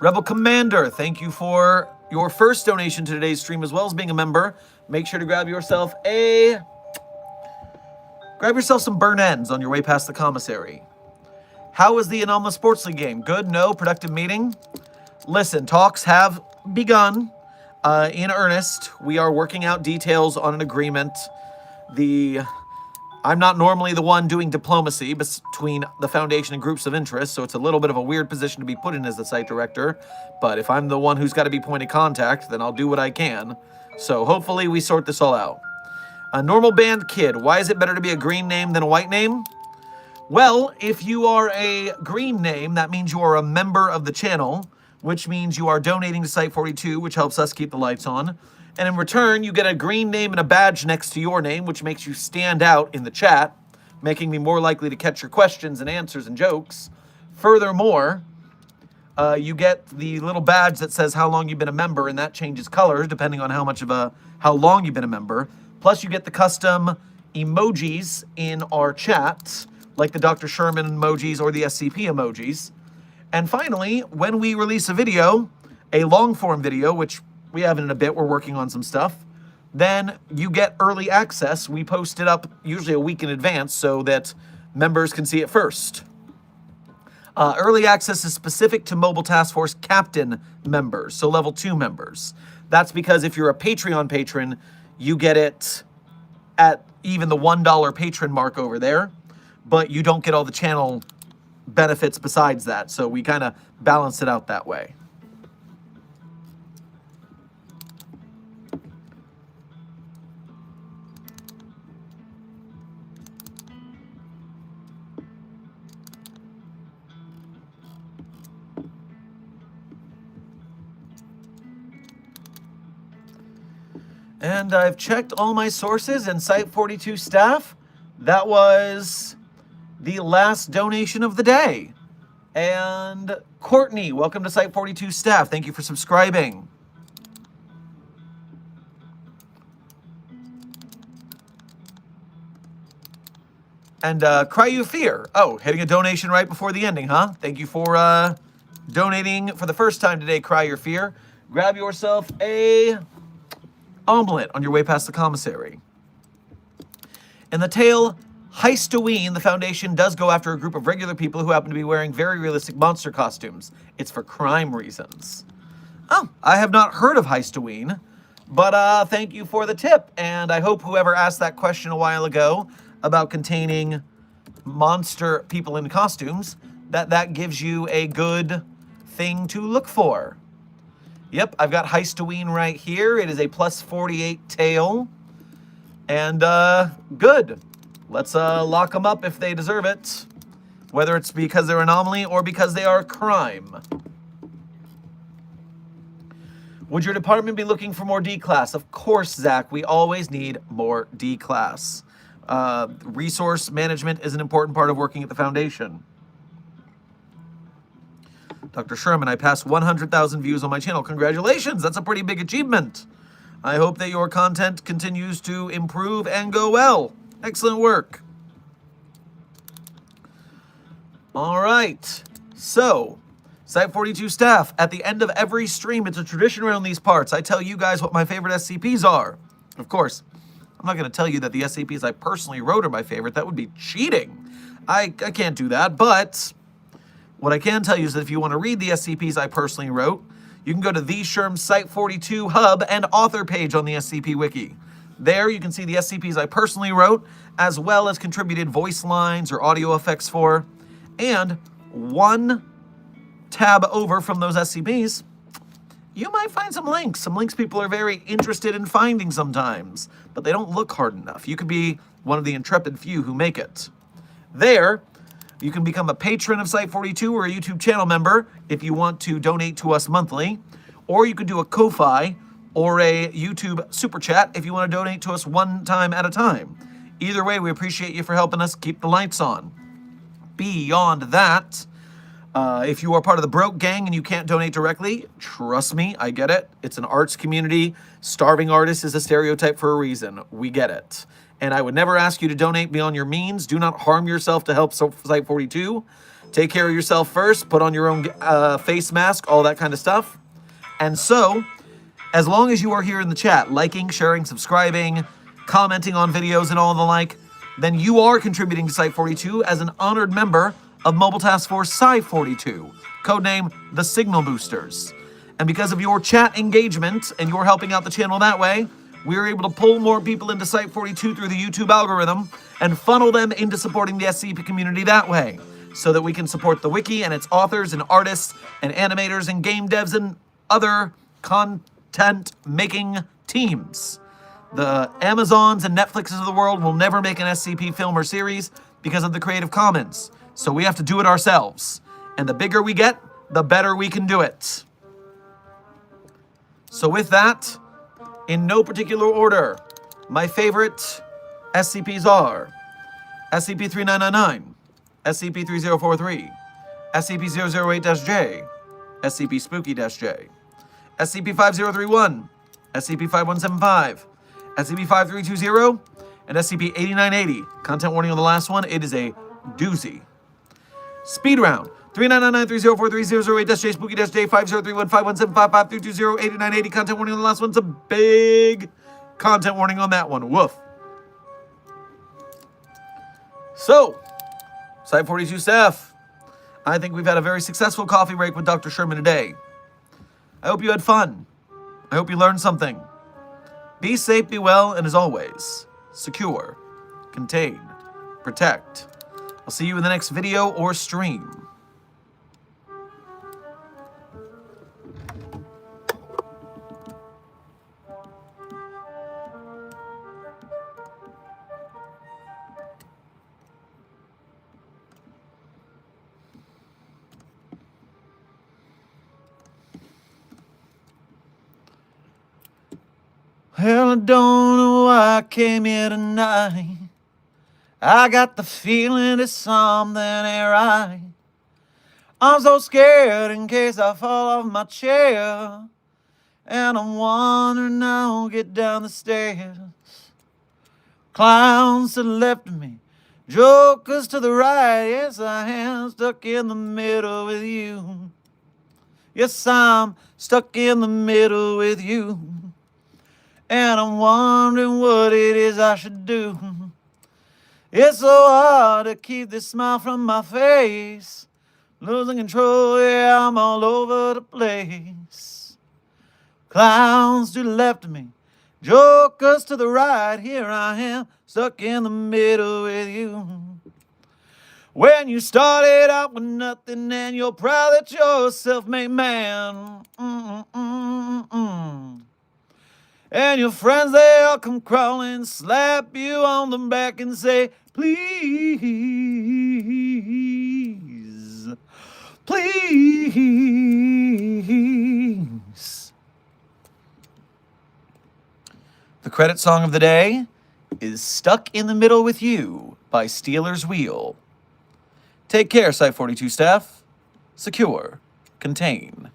Rebel Commander, thank you for your first donation to today's stream, as well as being a member. Make sure to grab yourself some burn ends on your way past the commissary. How was the Anomalous Sports League game? Good? No? Productive meeting? Listen, talks have begun in earnest. We are working out details on an agreement. The I'm not normally the one doing diplomacy between the Foundation and groups of interest, so it's a little bit of a weird position to be put in as the site director. But if I'm the one who's got to be point of contact, then I'll do what I can. So hopefully we sort this all out. A normal band kid. Why is it better to be a green name than a white name? Well, if you are a green name, that means you are a member of the channel, which means you are donating to Site42, which helps us keep the lights on. And in return, you get a green name and a badge next to your name, which makes you stand out in the chat, making me more likely to catch your questions and answers and jokes. Furthermore, you get the little badge that says how long you've been a member, and that changes colors depending on how long you've been a member. Plus, you get the custom emojis in our chat, like the Dr. Sherman emojis or the SCP emojis. And finally, when we release a video, a long-form video, which we have in a bit, we're working on some stuff, then you get early access. We post it up usually a week in advance so that members can see it first. Early access is specific to Mobile Task Force Captain members, so level 2 members. That's because if you're a Patreon patron, you get it at even the $1 patron mark over there, but you don't get all the channel benefits besides that, so we kind of balance it out that way. And I've checked all my sources and Site42 staff. That was the last donation of the day. And Courtney, welcome to Site42 staff. Thank you for subscribing. And Cry You Fear. Oh, hitting a donation right before the ending, huh? Thank you for donating for the first time today, Cry Your Fear. Grab yourself a omelet on your way past the commissary. In the tale Heistoween, the Foundation does go after a group of regular people who happen to be wearing very realistic monster costumes. It's for crime reasons. Oh, I have not heard of Heistoween, but thank you for the tip, and I hope whoever asked that question a while ago about containing monster people in costumes, that gives you a good thing to look for. Yep, I've got Heistoween right here. It is a plus 48 tail. And good. Let's lock them up if they deserve it. Whether it's because they're anomaly or because they are a crime. Would your department be looking for more D-Class? Of course, Zach. We always need more D-Class. Resource management is an important part of working at the Foundation. Dr. Sherman, I passed 100,000 views on my channel. Congratulations, that's a pretty big achievement. I hope that your content continues to improve and go well. Excellent work. All right, so Site42 staff, at the end of every stream, it's a tradition around these parts. I tell you guys what my favorite SCPs are. Of course, I'm not going to tell you that the SCPs I personally wrote are my favorite. That would be cheating. I can't do that, but what I can tell you is that if you want to read the SCPs I personally wrote, you can go to the Sherm Site42 hub and author page on the SCP Wiki. There you can see the SCPs I personally wrote, as well as contributed voice lines or audio effects for. And one tab over from those SCPs, you might find some links people are very interested in finding sometimes, but they don't look hard enough. You could be one of the intrepid few who make it. There, you can become a patron of Site42 or a YouTube channel member if you want to donate to us monthly, or you could do a Ko-Fi or a YouTube Super Chat if you want to donate to us one time at a time. Either way, we appreciate you for helping us keep the lights on. Beyond that, if you are part of the broke gang and you can't donate directly, trust me, I get it. It's an arts community. Starving artist is a stereotype for a reason. We get it. And I would never ask you to donate beyond your means. Do not harm yourself to help Site42. Take care of yourself first. Put on your own face mask, all that kind of stuff. And so, as long as you are here in the chat, liking, sharing, subscribing, commenting on videos and all the like, then you are contributing to Site42 as an honored member of Mobile Task Force Sci-42, codename the Signal Boosters. And because of your chat engagement and your helping out the channel that way, we're able to pull more people into Site42 through the YouTube algorithm and funnel them into supporting the SCP community that way, so that we can support the Wiki and its authors and artists and animators and game devs and other content-making teams. The Amazons and Netflixes of the world will never make an SCP film or series because of the Creative Commons, so we have to do it ourselves. And the bigger we get, the better we can do it. So with that, in no particular order, my favorite SCPs are SCP-3999, SCP-3043, SCP-008-J, SCP-Spooky-J, SCP-5031, SCP-5175, SCP-5320, and SCP-8980. Content warning on the last one, it is a doozy. Speed round. 3999-3043-008-J, Spooky-J, 5031-5175-5220-8980. Content warning on the last one's a big content warning on that one. Woof. So, Site42 staff, I think we've had a very successful coffee break with Dr. Sherman today. I hope you had fun. I hope you learned something. Be safe, be well, and as always, secure, contain, protect. I'll see you in the next video or stream. Well, I don't know why I came here tonight. I got the feeling that something ain't right. I'm so scared in case I fall off my chair. And I'm wondering how I'll get down the stairs. Clowns to the left of me, jokers to the right. Yes, I am stuck in the middle with you. Yes, I'm stuck in the middle with you. And I'm wondering what it is I should do. It's so hard to keep this smile from my face. Losing control, yeah, I'm all over the place. Clowns to the left of me, jokers to the right. Here I am, stuck in the middle with you. When you started out with nothing and you're proud that you're a self-made man. And your friends, they all come crawling, slap you on the back and say, please, please. The credit song of the day is Stuck in the Middle with You by Steeler's Wheel. Take care, Site42 staff. Secure, contain,